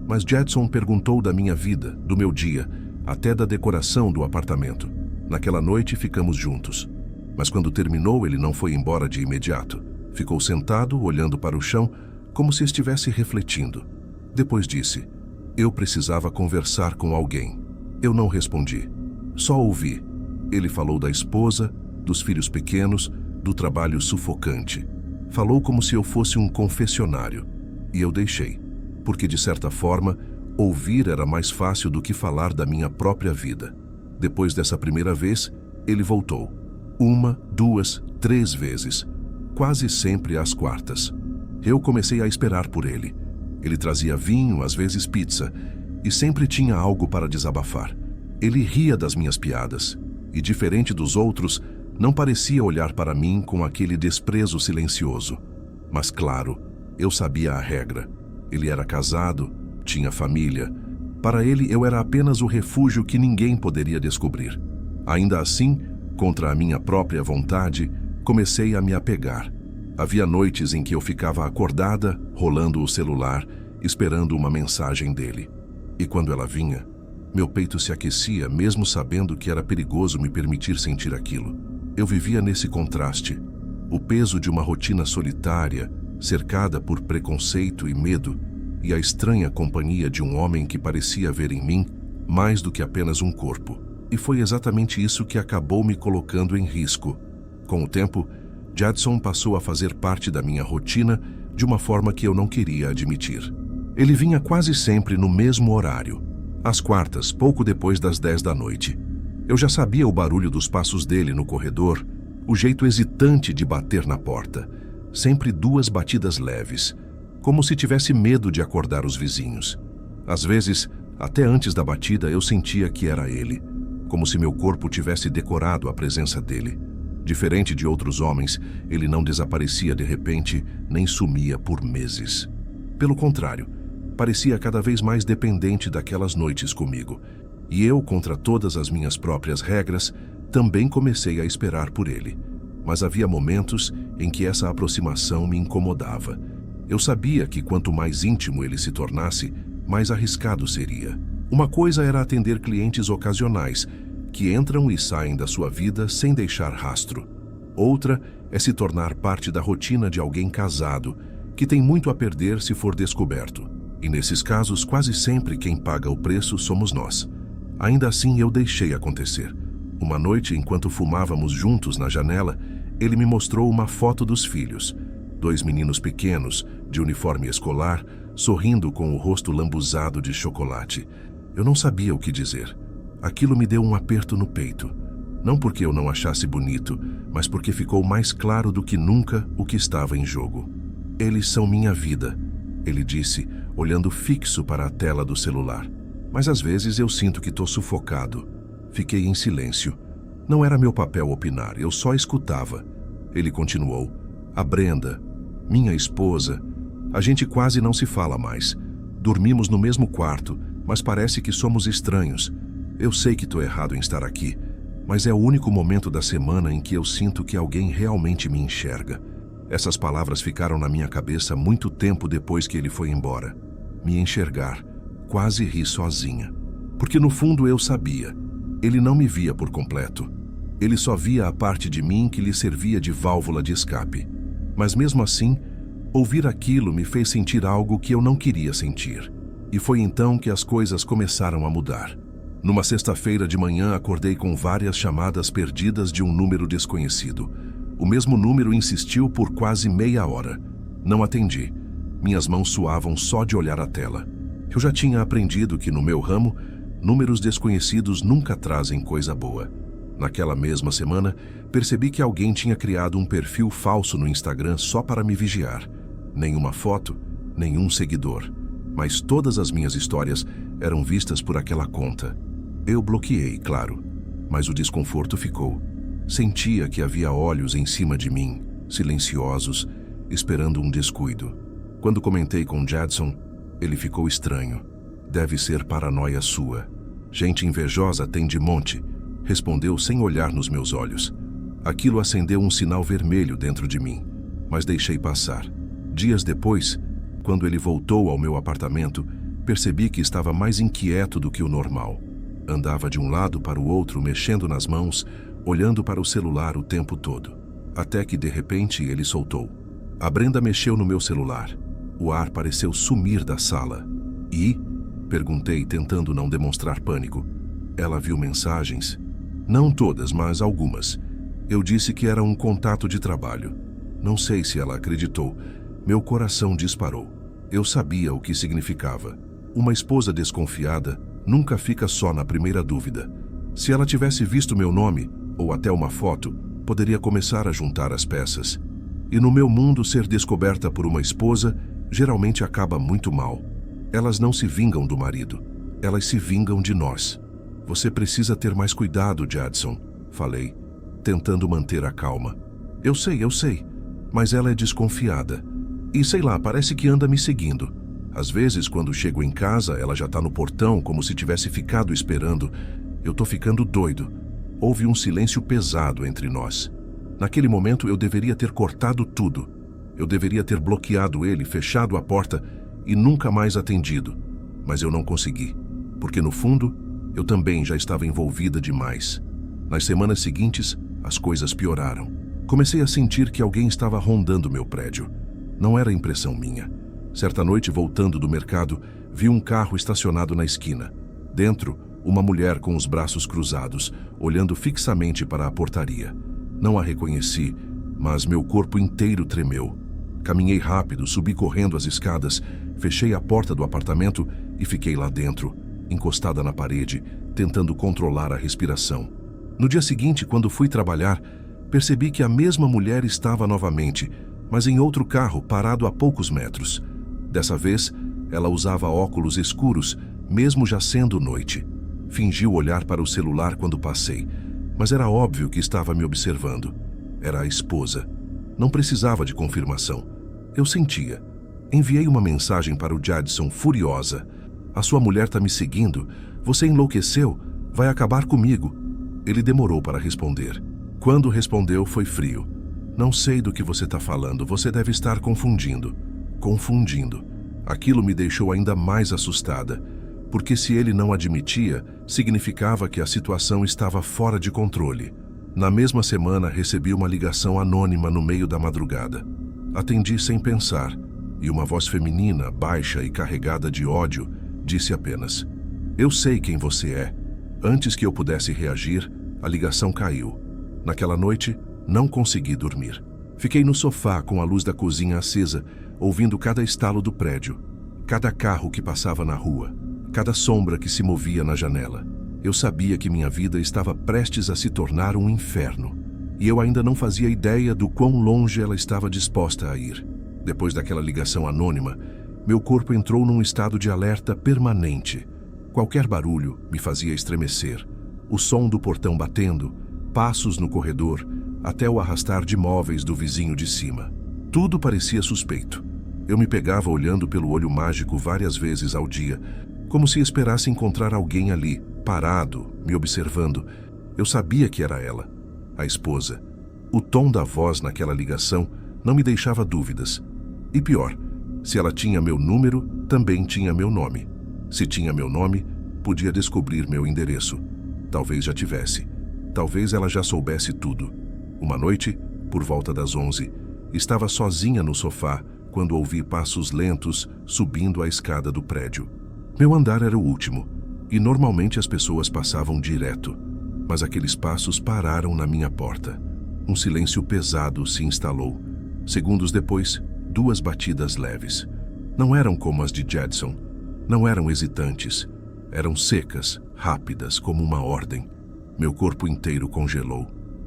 Mas Jedson perguntou da minha vida, do meu dia, até da decoração do apartamento. Naquela noite ficamos juntos. Mas quando terminou, ele não foi embora de imediato. Ficou sentado, olhando para o chão, como se estivesse refletindo. Depois disse: eu precisava conversar com alguém. Eu não respondi. Só ouvi. Ele falou da esposa, dos filhos pequenos, do trabalho sufocante. Falou como se eu fosse um confessionário. E eu deixei. Porque, de certa forma, ouvir era mais fácil do que falar da minha própria vida. Depois dessa primeira vez, ele voltou. 1, 2, 3 vezes. Quase sempre às quartas. Eu comecei a esperar por ele. Ele trazia vinho, às vezes pizza, e sempre tinha algo para desabafar. Ele ria das minhas piadas, e, diferente dos outros, não parecia olhar para mim com aquele desprezo silencioso. Mas, claro, eu sabia a regra. Ele era casado, tinha família. Para ele, eu era apenas o refúgio que ninguém poderia descobrir. Ainda assim, contra a minha própria vontade, comecei a me apegar. Havia noites em que eu ficava acordada, rolando o celular, esperando uma mensagem dele. E quando ela vinha, meu peito se aquecia, mesmo sabendo que era perigoso me permitir sentir aquilo. Eu vivia nesse contraste. O peso de uma rotina solitária, cercada por preconceito e medo, e a estranha companhia de um homem que parecia ver em mim mais do que apenas um corpo. E foi exatamente isso que acabou me colocando em risco. Com o tempo, Jedson passou a fazer parte da minha rotina de uma forma que eu não queria admitir. Ele vinha quase sempre no mesmo horário, às quartas, pouco depois das 10 da noite. Eu já sabia o barulho dos passos dele no corredor, o jeito hesitante de bater na porta, sempre 2 batidas leves, como se tivesse medo de acordar os vizinhos. Às vezes, até antes da batida, eu sentia que era ele, como se meu corpo tivesse decorado a presença dele. Diferente de outros homens, ele não desaparecia de repente, nem sumia por meses. Pelo contrário, parecia cada vez mais dependente daquelas noites comigo. E eu, contra todas as minhas próprias regras, também comecei a esperar por ele. Mas havia momentos em que essa aproximação me incomodava. Eu sabia que quanto mais íntimo ele se tornasse, mais arriscado seria. Uma coisa era atender clientes ocasionais, que entram e saem da sua vida sem deixar rastro. Outra é se tornar parte da rotina de alguém casado, que tem muito a perder se for descoberto. E nesses casos, quase sempre quem paga o preço somos nós. Ainda assim, eu deixei acontecer. Uma noite, enquanto fumávamos juntos na janela, ele me mostrou uma foto dos filhos. 2 meninos pequenos, de uniforme escolar, sorrindo com o rosto lambuzado de chocolate. Eu não sabia o que dizer. Aquilo me deu um aperto no peito. Não porque eu não achasse bonito, mas porque ficou mais claro do que nunca o que estava em jogo. Eles são minha vida, ele disse, olhando fixo para a tela do celular. Mas às vezes eu sinto que estou sufocado. Fiquei em silêncio. Não era meu papel opinar, eu só escutava. Ele continuou. A Brenda, minha esposa, a gente quase não se fala mais. Dormimos no mesmo quarto, mas parece que somos estranhos. Eu sei que estou errado em estar aqui, mas é o único momento da semana em que eu sinto que alguém realmente me enxerga. Essas palavras ficaram na minha cabeça muito tempo depois que ele foi embora. Me enxergar, quase ri sozinha. Porque no fundo eu sabia, ele não me via por completo. Ele só via a parte de mim que lhe servia de válvula de escape. Mas mesmo assim, ouvir aquilo me fez sentir algo que eu não queria sentir. E foi então que as coisas começaram a mudar. Numa sexta-feira de manhã, acordei com várias chamadas perdidas de um número desconhecido. O mesmo número insistiu por quase meia hora. Não atendi. Minhas mãos suavam só de olhar a tela. Eu já tinha aprendido que, no meu ramo, números desconhecidos nunca trazem coisa boa. Naquela mesma semana, percebi que alguém tinha criado um perfil falso no Instagram só para me vigiar. Nenhuma foto, nenhum seguidor. Mas todas as minhas histórias eram vistas por aquela conta. Eu bloqueei, claro, mas o desconforto ficou. Sentia que havia olhos em cima de mim, silenciosos, esperando um descuido. Quando comentei com Jadson, ele ficou estranho. Deve ser paranoia sua. Gente invejosa tem de monte, respondeu sem olhar nos meus olhos. Aquilo acendeu um sinal vermelho dentro de mim, mas deixei passar. Dias depois, quando ele voltou ao meu apartamento, percebi que estava mais inquieto do que o normal. Andava de um lado para o outro, mexendo nas mãos, olhando para o celular o tempo todo. Até que, de repente, ele soltou. A Brenda mexeu no meu celular. O ar pareceu sumir da sala. E? Perguntei, tentando não demonstrar pânico. Ela viu mensagens? Não todas, mas algumas. Eu disse que era um contato de trabalho. Não sei se ela acreditou. Meu coração disparou. Eu sabia o que significava. Uma esposa desconfiada nunca fica só na primeira dúvida. Se ela tivesse visto meu nome, ou até uma foto, poderia começar a juntar as peças. E no meu mundo, ser descoberta por uma esposa geralmente acaba muito mal. Elas não se vingam do marido, elas se vingam de nós. Você precisa ter mais cuidado, Jadson, falei, tentando manter a calma. Eu sei, mas ela é desconfiada. E sei lá, parece que anda me seguindo. Às vezes, quando chego em casa, ela já está no portão, como se tivesse ficado esperando. Eu tô ficando doido. Houve um silêncio pesado entre nós. Naquele momento, eu deveria ter cortado tudo. Eu deveria ter bloqueado ele, fechado a porta e nunca mais atendido. Mas eu não consegui, porque no fundo, eu também já estava envolvida demais. Nas semanas seguintes, as coisas pioraram. Comecei a sentir que alguém estava rondando meu prédio. Não era impressão minha. Certa noite, voltando do mercado, vi um carro estacionado na esquina. Dentro, uma mulher com os braços cruzados, olhando fixamente para a portaria. Não a reconheci, mas meu corpo inteiro tremeu. Caminhei rápido, subi correndo as escadas, fechei a porta do apartamento e fiquei lá dentro, encostada na parede, tentando controlar a respiração. No dia seguinte, quando fui trabalhar, percebi que a mesma mulher estava novamente, mas em outro carro, parado a poucos metros. Dessa vez, ela usava óculos escuros, mesmo já sendo noite. Fingiu olhar para o celular quando passei, mas era óbvio que estava me observando. Era a esposa. Não precisava de confirmação. Eu sentia. Enviei uma mensagem para o Jadson, furiosa. A sua mulher está me seguindo. Você enlouqueceu? Vai acabar comigo. Ele demorou para responder. Quando respondeu, foi frio. Não sei do que você está falando. Você deve estar confundindo. Confundindo. Aquilo me deixou ainda mais assustada, porque se ele não admitia, significava que a situação estava fora de controle. Na mesma semana, recebi uma ligação anônima no meio da madrugada. Atendi sem pensar, e uma voz feminina, baixa e carregada de ódio, disse apenas: "Eu sei quem você é." Antes que eu pudesse reagir, a ligação caiu. Naquela noite, não consegui dormir. Fiquei no sofá com a luz da cozinha acesa, ouvindo cada estalo do prédio, cada carro que passava na rua, cada sombra que se movia na janela. Eu sabia que minha vida estava prestes a se tornar um inferno. E eu ainda não fazia ideia do quão longe ela estava disposta a ir. Depois daquela ligação anônima, meu corpo entrou num estado de alerta permanente. Qualquer barulho me fazia estremecer. O som do portão batendo, passos no corredor, até o arrastar de móveis do vizinho de cima. Tudo parecia suspeito. Eu me pegava olhando pelo olho mágico várias vezes ao dia, como se esperasse encontrar alguém ali, parado, me observando. Eu sabia que era ela. A esposa. O tom da voz naquela ligação não me deixava dúvidas. E pior, se ela tinha meu número, também tinha meu nome. Se tinha meu nome, podia descobrir meu endereço. Talvez já tivesse. Talvez ela já soubesse tudo. Uma noite, por volta das 11, estava sozinha no sofá quando ouvi passos lentos subindo a escada do prédio. Meu andar era o último, e normalmente as pessoas passavam direto. Mas aqueles passos pararam na minha porta. Um silêncio pesado se instalou. Segundos depois, 2 batidas leves. Não eram como as de Jadson. Não eram hesitantes. Eram secas, rápidas, como uma ordem. Meu corpo inteiro congelou.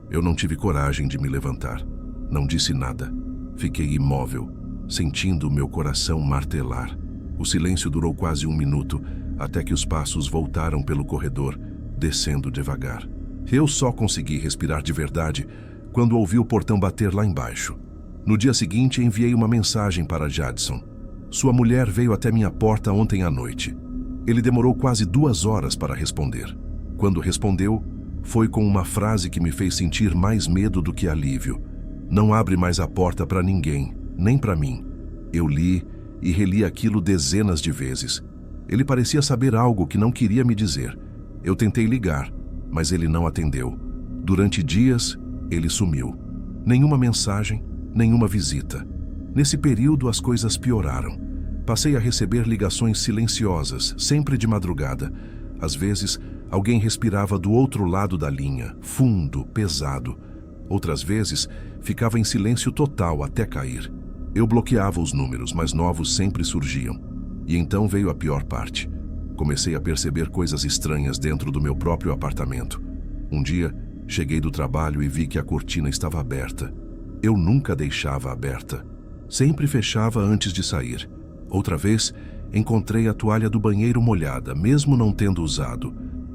Eu não tive coragem de me levantar. Não disse nada. Fiquei imóvel, sentindo meu coração martelar. O silêncio durou quase 1 minuto, até que os passos voltaram pelo corredor, descendo devagar. Eu só consegui respirar de verdade quando ouvi o portão bater lá embaixo. No dia seguinte, enviei uma mensagem para Jadson. Sua mulher veio até minha porta ontem à noite. Ele demorou quase 2 horas para responder. Quando respondeu, foi com uma frase que me fez sentir mais medo do que alívio. Não abre mais a porta para ninguém, nem para mim. Eu li e reli aquilo dezenas de vezes. Ele parecia saber algo que não queria me dizer. Eu tentei ligar, mas ele não atendeu. Durante dias, ele sumiu. Nenhuma mensagem, nenhuma visita. Nesse período, as coisas pioraram. Passei a receber ligações silenciosas, sempre de madrugada. Às vezes, alguém respirava do outro lado da linha, fundo, pesado. Outras vezes, ficava em silêncio total até cair. Eu bloqueava os números, mas novos sempre surgiam. E então veio a pior parte. Comecei a perceber coisas estranhas dentro do meu próprio apartamento. Um dia, cheguei do trabalho e vi que a cortina estava aberta. Eu nunca deixava aberta. Sempre fechava antes de sair. Outra vez, encontrei a toalha do banheiro molhada, mesmo não tendo usado.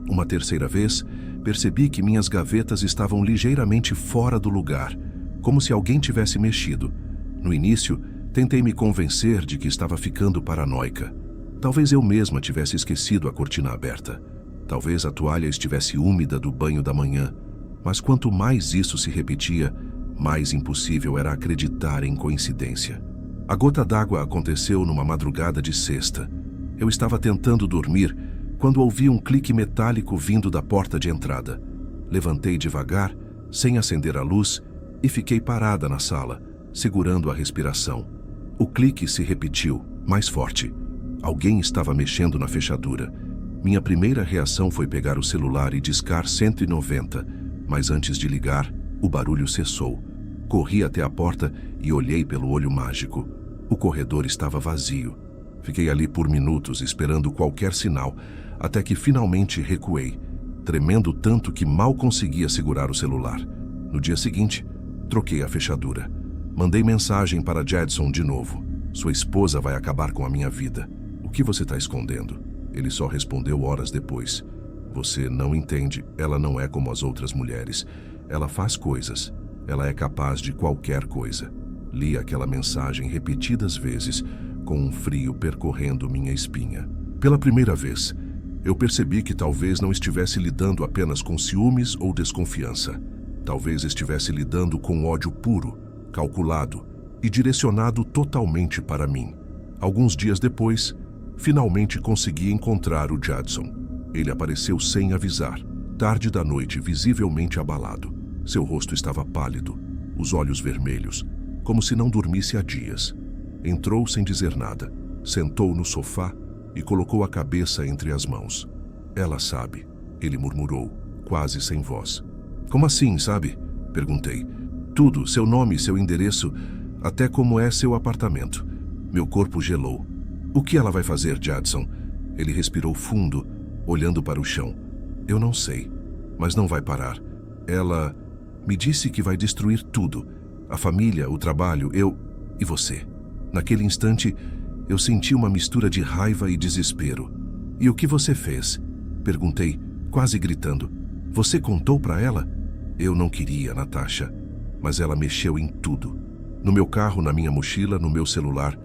Uma terceira vez, percebi que minhas gavetas estavam ligeiramente fora do lugar, como se alguém tivesse mexido. No início, tentei me convencer de que estava ficando paranoica. Talvez eu mesma tivesse esquecido a cortina aberta. Talvez a toalha estivesse úmida do banho da manhã. Mas quanto mais isso se repetia, mais impossível era acreditar em coincidência. A gota d'água aconteceu numa madrugada de sexta. Eu estava tentando dormir quando ouvi um clique metálico vindo da porta de entrada. Levantei devagar, sem acender a luz, e fiquei parada na sala, segurando a respiração. O clique se repetiu, mais forte. Alguém estava mexendo na fechadura. Minha primeira reação foi pegar o celular e discar 190, mas antes de ligar, o barulho cessou. Corri até a porta e olhei pelo olho mágico. O corredor estava vazio. Fiquei ali por minutos esperando qualquer sinal, até que finalmente recuei, tremendo tanto que mal conseguia segurar o celular. No dia seguinte, troquei a fechadura. Mandei mensagem para Jadson de novo. Sua esposa vai acabar com a minha vida. O que você está escondendo? Ele só respondeu horas depois. Você não entende, ela não é como as outras mulheres. Ela faz coisas. Ela é capaz de qualquer coisa. Li aquela mensagem repetidas vezes, com um frio percorrendo minha espinha. Pela primeira vez, eu percebi que talvez não estivesse lidando apenas com ciúmes ou desconfiança. Talvez estivesse lidando com ódio puro, calculado e direcionado totalmente para mim. Alguns dias depois, finalmente consegui encontrar o Jadson. Ele apareceu sem avisar, tarde da noite, visivelmente abalado. Seu rosto estava pálido, os olhos vermelhos, como se não dormisse há dias. Entrou sem dizer nada, sentou no sofá e colocou a cabeça entre as mãos. Ela sabe, ele murmurou, quase sem voz. Como assim, sabe? Perguntei. Tudo, seu nome, seu endereço, até como é seu apartamento. Meu corpo gelou. O que ela vai fazer, Jadson? Ele respirou fundo, olhando para o chão. Eu não sei, mas não vai parar. Ela me disse que vai destruir tudo. A família, o trabalho, eu e você. Naquele instante, eu senti uma mistura de raiva e desespero. E o que você fez? Perguntei, quase gritando. Você contou para ela? Eu não queria, Natasha, mas ela mexeu em tudo. No meu carro, na minha mochila, no meu celular.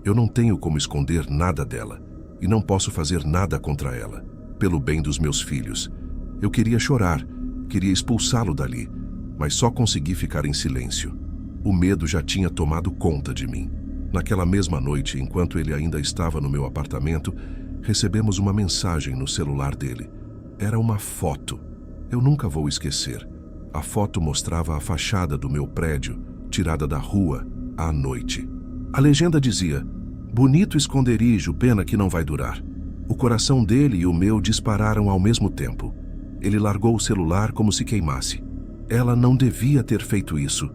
Eu não tenho como esconder nada dela. E não posso fazer nada contra ela. Pelo bem dos meus filhos. Eu queria chorar, queria expulsá-lo dali, mas só consegui ficar em silêncio. O medo já tinha tomado conta de mim. Naquela mesma noite, enquanto ele ainda estava no meu apartamento, recebemos uma mensagem no celular dele. Era uma foto. Eu nunca vou esquecer. A foto mostrava a fachada do meu prédio, tirada da rua, à noite. A legenda dizia: bonito esconderijo, pena que não vai durar. O coração dele e o meu dispararam ao mesmo tempo. Ele largou o celular como se queimasse. Ela não devia ter feito isso.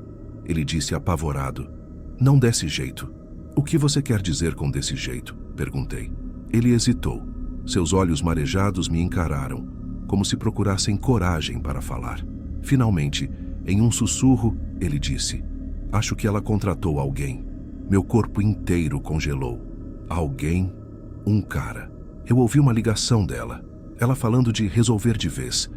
Ele disse apavorado. Não desse jeito. O que você quer dizer com desse jeito? Perguntei. Ele hesitou. Seus olhos marejados me encararam, como se procurassem coragem para falar. Finalmente, em um sussurro, ele disse: acho que ela contratou alguém. Meu corpo inteiro congelou. Alguém? Um cara. Eu ouvi uma ligação dela. Ela falando de resolver de vez.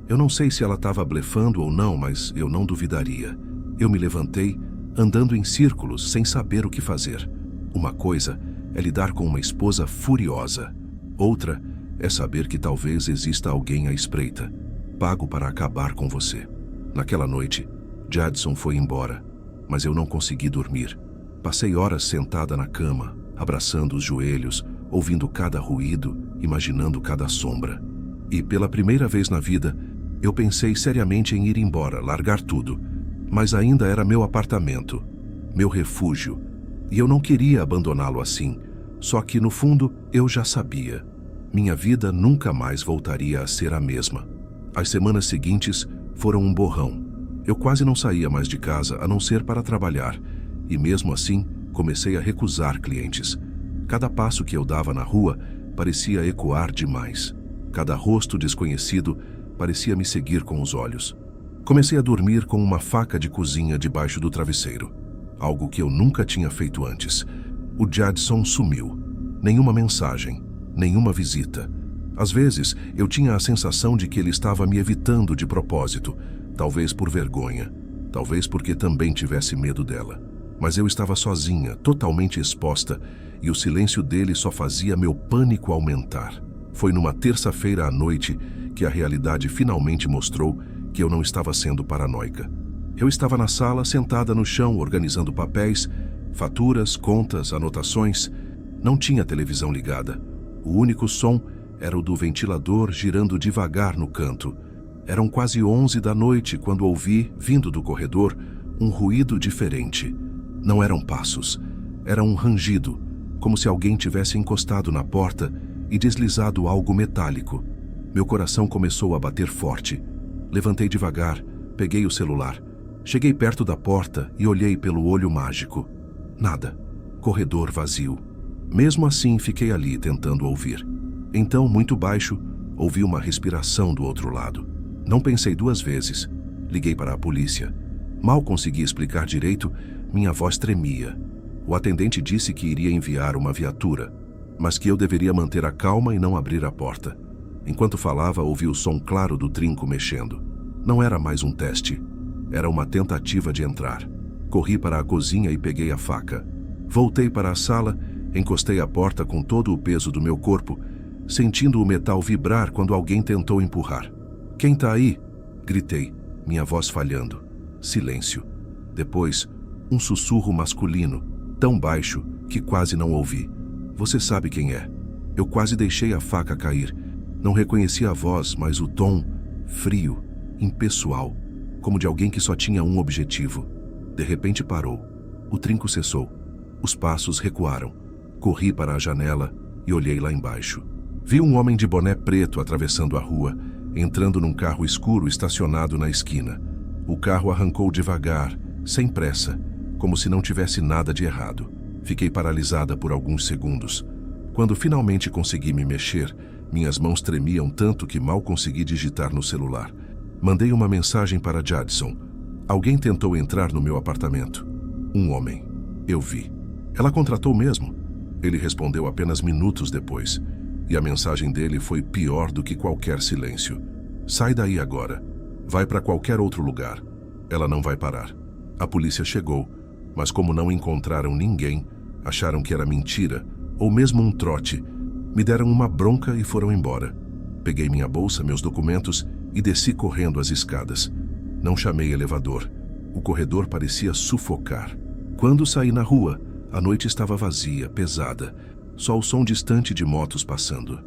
Eu não sei se ela estava blefando ou não, mas eu não duvidaria. Eu me levantei, andando em círculos, sem saber o que fazer. Uma coisa é lidar com uma esposa furiosa. Outra é saber que talvez exista alguém à espreita, pago para acabar com você. Naquela noite, Jadson foi embora, mas eu não consegui dormir. Passei horas sentada na cama, abraçando os joelhos, ouvindo cada ruído, imaginando cada sombra. E pela primeira vez na vida, eu pensei seriamente em ir embora, largar tudo. Mas ainda era meu apartamento, meu refúgio, e eu não queria abandoná-lo assim. Só que, no fundo, eu já sabia. Minha vida nunca mais voltaria a ser a mesma. As semanas seguintes foram um borrão. Eu quase não saía mais de casa, a não ser para trabalhar. E mesmo assim, comecei a recusar clientes. Cada passo que eu dava na rua parecia ecoar demais. Cada rosto desconhecido parecia me seguir com os olhos. Comecei a dormir com uma faca de cozinha debaixo do travesseiro. Algo que eu nunca tinha feito antes. O Jadson sumiu. Nenhuma mensagem, nenhuma visita. Às vezes, eu tinha a sensação de que ele estava me evitando de propósito. Talvez por vergonha. Talvez porque também tivesse medo dela. Mas eu estava sozinha, totalmente exposta, e o silêncio dele só fazia meu pânico aumentar. Foi numa terça-feira à noite que a realidade finalmente mostrou que eu não estava sendo paranoica. Eu estava na sala, sentada no chão, organizando papéis, faturas, contas, anotações. Não tinha televisão ligada. O único som era o do ventilador girando devagar no canto. Eram quase 11 da noite quando ouvi, vindo do corredor, um ruído diferente. Não eram passos. Era um rangido, como se alguém tivesse encostado na porta e deslizado algo metálico. Meu coração começou a bater forte. Levantei devagar, peguei o celular. Cheguei perto da porta e olhei pelo olho mágico. Nada. Corredor vazio. Mesmo assim, fiquei ali tentando ouvir. Então, muito baixo, ouvi uma respiração do outro lado. Não pensei duas vezes. Liguei para a polícia. Mal consegui explicar direito, minha voz tremia. O atendente disse que iria enviar uma viatura, mas que eu deveria manter a calma e não abrir a porta. Enquanto falava, ouvi o som claro do trinco mexendo. Não era mais um teste. Era uma tentativa de entrar. Corri para a cozinha e peguei a faca. Voltei para a sala, encostei a porta com todo o peso do meu corpo, sentindo o metal vibrar quando alguém tentou empurrar. "Quem tá aí?" Gritei, minha voz falhando. Silêncio. Depois, um sussurro masculino, tão baixo que quase não ouvi. "Você sabe quem é." Eu quase deixei a faca cair. Não reconheci a voz, mas o tom, frio, impessoal, como de alguém que só tinha um objetivo. De repente parou. O trinco cessou. Os passos recuaram. Corri para a janela e olhei lá embaixo. Vi um homem de boné preto atravessando a rua, entrando num carro escuro estacionado na esquina. O carro arrancou devagar, sem pressa, como se não tivesse nada de errado. Fiquei paralisada por alguns segundos. Quando finalmente consegui me mexer, minhas mãos tremiam tanto que mal consegui digitar no celular. Mandei uma mensagem para Jadson. Alguém tentou entrar no meu apartamento. Um homem. Eu vi. Ela contratou mesmo. Ele respondeu apenas minutos depois. E a mensagem dele foi pior do que qualquer silêncio. "Sai daí agora. Vai para qualquer outro lugar. Ela não vai parar." A polícia chegou, mas como não encontraram ninguém, acharam que era mentira, ou mesmo um trote. Me deram uma bronca e foram embora. Peguei minha bolsa, meus documentos e desci correndo as escadas. Não chamei elevador. O corredor parecia sufocar. Quando saí na rua, a noite estava vazia, pesada. Só o som distante de motos passando.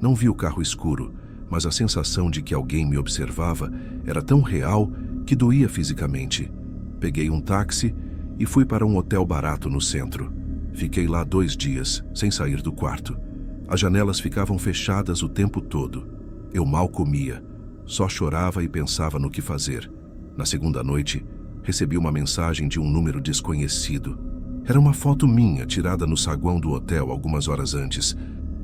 Não vi o carro escuro, mas a sensação de que alguém me observava era tão real que doía fisicamente. Peguei um táxi e fui para um hotel barato no centro. Fiquei lá 2 dias, sem sair do quarto. As janelas ficavam fechadas o tempo todo. Eu mal comia, só chorava e pensava no que fazer. Na segunda noite, recebi uma mensagem de um número desconhecido. Era uma foto minha tirada no saguão do hotel algumas horas antes.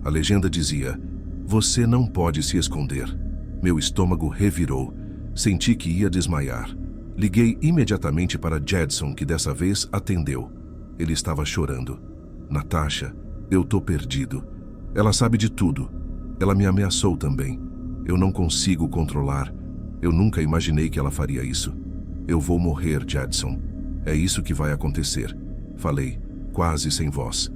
A legenda dizia: "Você não pode se esconder." Meu estômago revirou. Senti que ia desmaiar. Liguei imediatamente para Jadson, que dessa vez atendeu. Ele estava chorando. "Natasha, eu tô perdido. Ela sabe de tudo. Ela me ameaçou também. Eu não consigo controlar. Eu nunca imaginei que ela faria isso. Eu vou morrer, Jadson. É isso que vai acontecer. Falei, quase sem voz.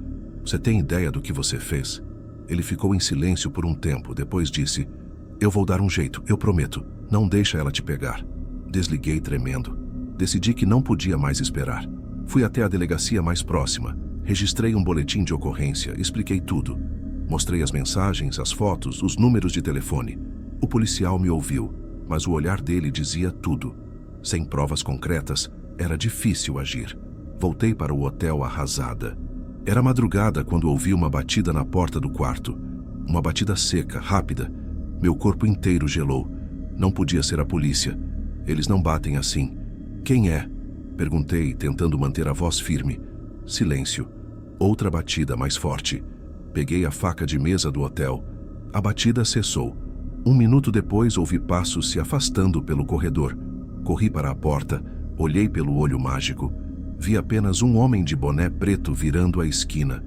Você tem ideia do que você fez? Ele ficou em silêncio por um tempo, depois disse, eu vou dar um jeito, eu prometo. Não deixa ela te pegar. Desliguei tremendo. Decidi que não podia mais esperar. Fui até a delegacia mais próxima. Registrei um boletim de ocorrência, expliquei tudo. Mostrei as mensagens, as fotos, os números de telefone. O policial me ouviu, mas o olhar dele dizia tudo. Sem provas concretas, era difícil agir. Voltei para o hotel arrasada. Era madrugada quando ouvi uma batida na porta do quarto. Uma batida seca, rápida. Meu corpo inteiro gelou. Não podia ser a polícia. Eles não batem assim. Quem é? Perguntei, tentando manter a voz firme. Silêncio. Outra batida mais forte. Peguei a faca de mesa do hotel. A batida cessou. 1 minuto depois ouvi passos se afastando pelo corredor. Corri para a porta, olhei pelo olho mágico. Vi apenas um homem de boné preto virando a esquina.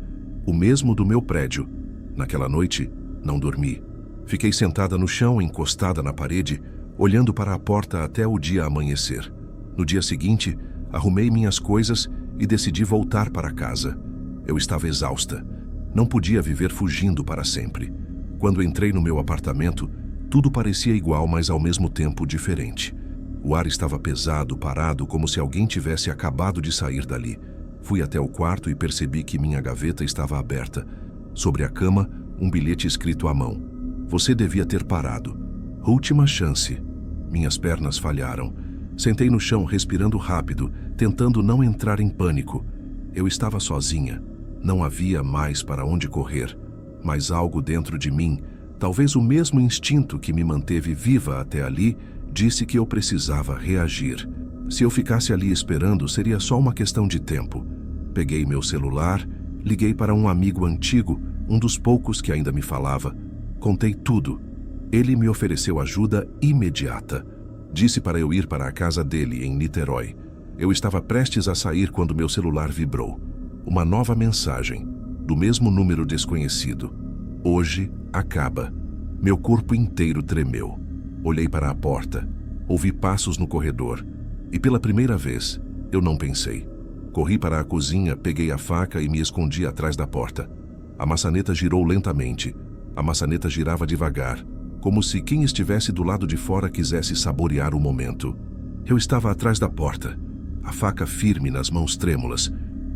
O mesmo do meu prédio. Naquela noite, não dormi. Fiquei sentada no chão, encostada na parede, olhando para a porta até o dia amanhecer. No dia seguinte, arrumei minhas coisas e decidi voltar para casa. Eu estava exausta. Não podia viver fugindo para sempre. Quando entrei no meu apartamento, tudo parecia igual, mas ao mesmo tempo diferente. O ar estava pesado, parado, como se alguém tivesse acabado de sair dali. Fui até o quarto e percebi que minha gaveta estava aberta. Sobre a cama, um bilhete escrito à mão. Você devia ter parado. Última chance. Minhas pernas falharam. Sentei no chão, respirando rápido, tentando não entrar em pânico. Eu estava sozinha. Não havia mais para onde correr. Mas algo dentro de mim, talvez o mesmo instinto que me manteve viva até ali, disse que eu precisava reagir. Se eu ficasse ali esperando, seria só uma questão de tempo. Peguei meu celular, liguei para um amigo antigo, um dos poucos que ainda me falava. Contei tudo. Ele me ofereceu ajuda imediata. Disse para eu ir para a casa dele, em Niterói. Eu estava prestes a sair quando meu celular vibrou. Uma nova mensagem, do mesmo número desconhecido. Hoje acaba. Meu corpo inteiro tremeu. Olhei para a porta. Ouvi passos no corredor. E pela primeira vez, eu não pensei. Corri para a cozinha, peguei a faca e me escondi atrás da porta. A maçaneta girou lentamente. A maçaneta girava devagar, como se quem estivesse do lado de fora quisesse saborear o momento. Eu estava atrás da porta, a faca firme nas mãos trêmulas,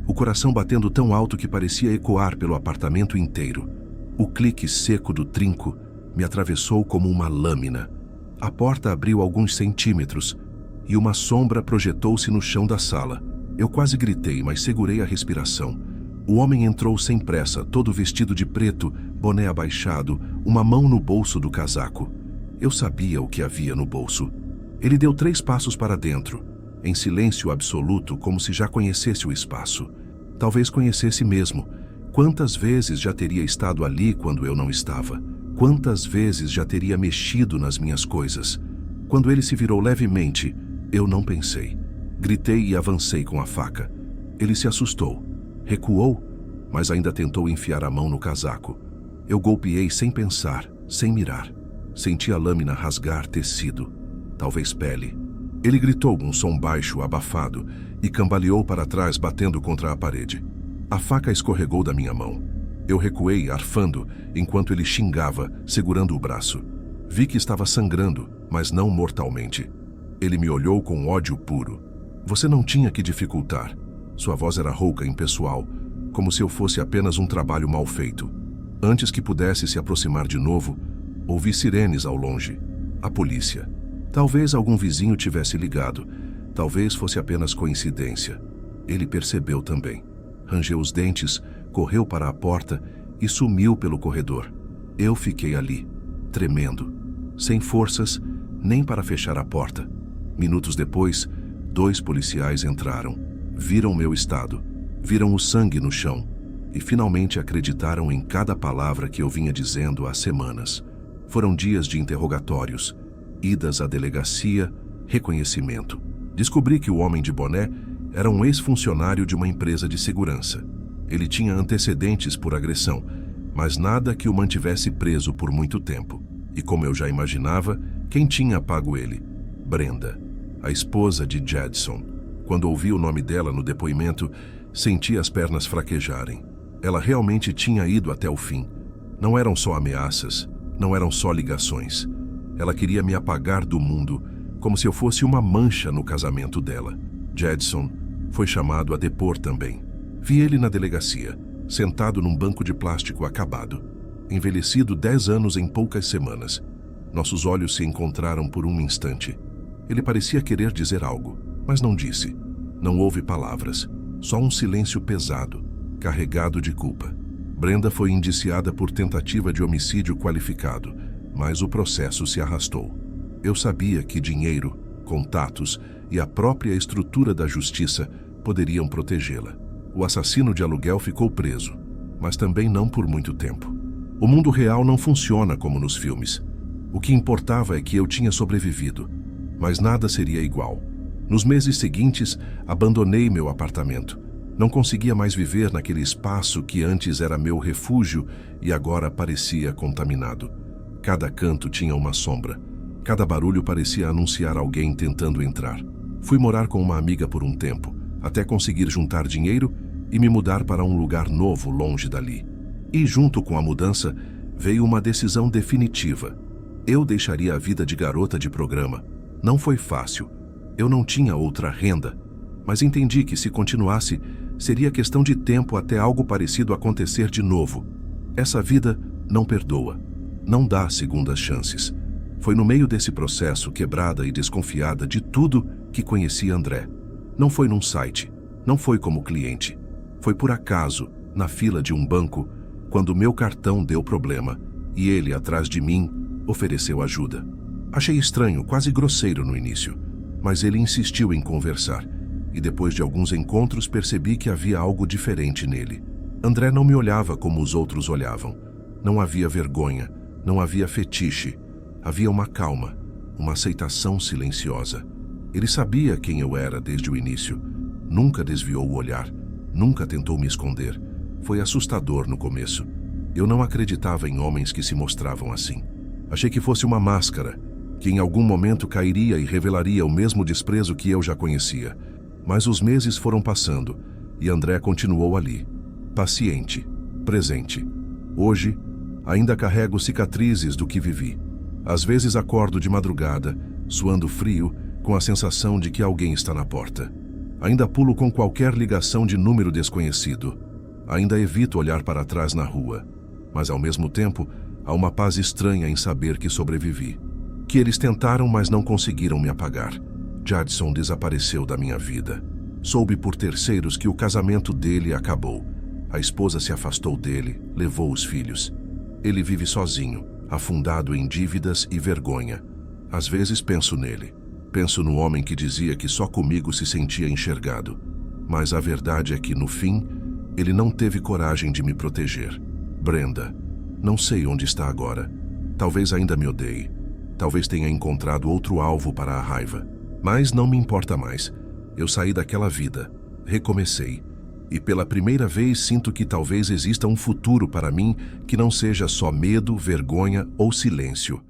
o coração batendo tão alto que parecia ecoar pelo apartamento inteiro. O clique seco do trinco me atravessou como uma lâmina. A porta abriu alguns centímetros e uma sombra projetou-se no chão da sala. Eu quase gritei, mas segurei a respiração. O homem entrou sem pressa, todo vestido de preto, boné abaixado, uma mão no bolso do casaco. Eu sabia o que havia no bolso. Ele deu 3 passos para dentro, em silêncio absoluto, como se já conhecesse o espaço. Talvez conhecesse mesmo. Quantas vezes já teria estado ali quando eu não estava? Quantas vezes já teria mexido nas minhas coisas? Quando ele se virou levemente, eu não pensei. Gritei e avancei com a faca. Ele se assustou. Recuou, mas ainda tentou enfiar a mão no casaco. Eu golpeei sem pensar, sem mirar. Senti a lâmina rasgar tecido, talvez pele. Ele gritou um som baixo, abafado, e cambaleou para trás, batendo contra a parede. A faca escorregou da minha mão. Eu recuei, arfando, enquanto ele xingava, segurando o braço. Vi que estava sangrando, mas não mortalmente. Ele me olhou com ódio puro. Você não tinha que dificultar. Sua voz era rouca, impessoal, como se eu fosse apenas um trabalho mal feito. Antes que pudesse se aproximar de novo, ouvi sirenes ao longe. A polícia. Talvez algum vizinho tivesse ligado. Talvez fosse apenas coincidência. Ele percebeu também. Rangeu os dentes, correu para a porta e sumiu pelo corredor. Eu fiquei ali, tremendo, sem forças nem para fechar a porta. Minutos depois, 2 policiais entraram. Viram meu estado, viram o sangue no chão e finalmente acreditaram em cada palavra que eu vinha dizendo há semanas. Foram dias de interrogatórios, idas à delegacia, reconhecimento. Descobri que o homem de boné era um ex-funcionário de uma empresa de segurança. Ele tinha antecedentes por agressão, mas nada que o mantivesse preso por muito tempo. E como eu já imaginava, quem tinha pago ele? Brenda, a esposa de Jadson. Quando ouvi o nome dela no depoimento, senti as pernas fraquejarem. Ela realmente tinha ido até o fim. Não eram só ameaças, não eram só ligações. Ela queria me apagar do mundo, como se eu fosse uma mancha no casamento dela. Jadson foi chamado a depor também. Vi ele na delegacia, sentado num banco de plástico acabado. Envelhecido 10 anos em poucas semanas. Nossos olhos se encontraram por um instante. Ele parecia querer dizer algo, mas não disse. Não houve palavras, só um silêncio pesado, carregado de culpa. Brenda foi indiciada por tentativa de homicídio qualificado, mas o processo se arrastou. Eu sabia que dinheiro, contatos e a própria estrutura da justiça poderiam protegê-la. O assassino de aluguel ficou preso, mas também não por muito tempo. O mundo real não funciona como nos filmes. O que importava é que eu tinha sobrevivido, mas nada seria igual. Nos meses seguintes, abandonei meu apartamento. Não conseguia mais viver naquele espaço que antes era meu refúgio e agora parecia contaminado. Cada canto tinha uma sombra. Cada barulho parecia anunciar alguém tentando entrar. Fui morar com uma amiga por um tempo, até conseguir juntar dinheiro e me mudar para um lugar novo longe dali. E junto com a mudança, veio uma decisão definitiva. Eu deixaria a vida de garota de programa. Não foi fácil. Eu não tinha outra renda, mas entendi que se continuasse, seria questão de tempo até algo parecido acontecer de novo. Essa vida não perdoa, não dá segundas chances. Foi no meio desse processo, quebrada e desconfiada de tudo, que conheci André. Não foi num site, não foi como cliente. Foi por acaso, na fila de um banco, quando meu cartão deu problema e ele, atrás de mim, ofereceu ajuda. Achei estranho, quase grosseiro no início, mas ele insistiu em conversar e depois de alguns encontros percebi que havia algo diferente nele. André não me olhava como os outros olhavam. Não havia vergonha, não havia fetiche. Havia uma calma, uma aceitação silenciosa. Ele sabia quem eu era desde o início. Nunca desviou o olhar, nunca tentou me esconder. Foi assustador no começo. Eu não acreditava em homens que se mostravam assim. Achei que fosse uma máscara, que em algum momento cairia e revelaria o mesmo desprezo que eu já conhecia. Mas os meses foram passando e André continuou ali, paciente, presente. Hoje, ainda carrego cicatrizes do que vivi. Às vezes acordo de madrugada, suando frio, com a sensação de que alguém está na porta. Ainda pulo com qualquer ligação de número desconhecido. Ainda evito olhar para trás na rua. Mas ao mesmo tempo, há uma paz estranha em saber que sobrevivi. Que eles tentaram, mas não conseguiram me apagar. Jadson desapareceu da minha vida. Soube por terceiros que o casamento dele acabou. A esposa se afastou dele, levou os filhos. Ele vive sozinho, afundado em dívidas e vergonha. Às vezes penso nele. Penso no homem que dizia que só comigo se sentia enxergado. Mas a verdade é que, no fim, ele não teve coragem de me proteger. Brenda, não sei onde está agora. Talvez ainda me odeie. Talvez tenha encontrado outro alvo para a raiva. Mas não me importa mais. Eu saí daquela vida, recomecei. E pela primeira vez sinto que talvez exista um futuro para mim que não seja só medo, vergonha ou silêncio.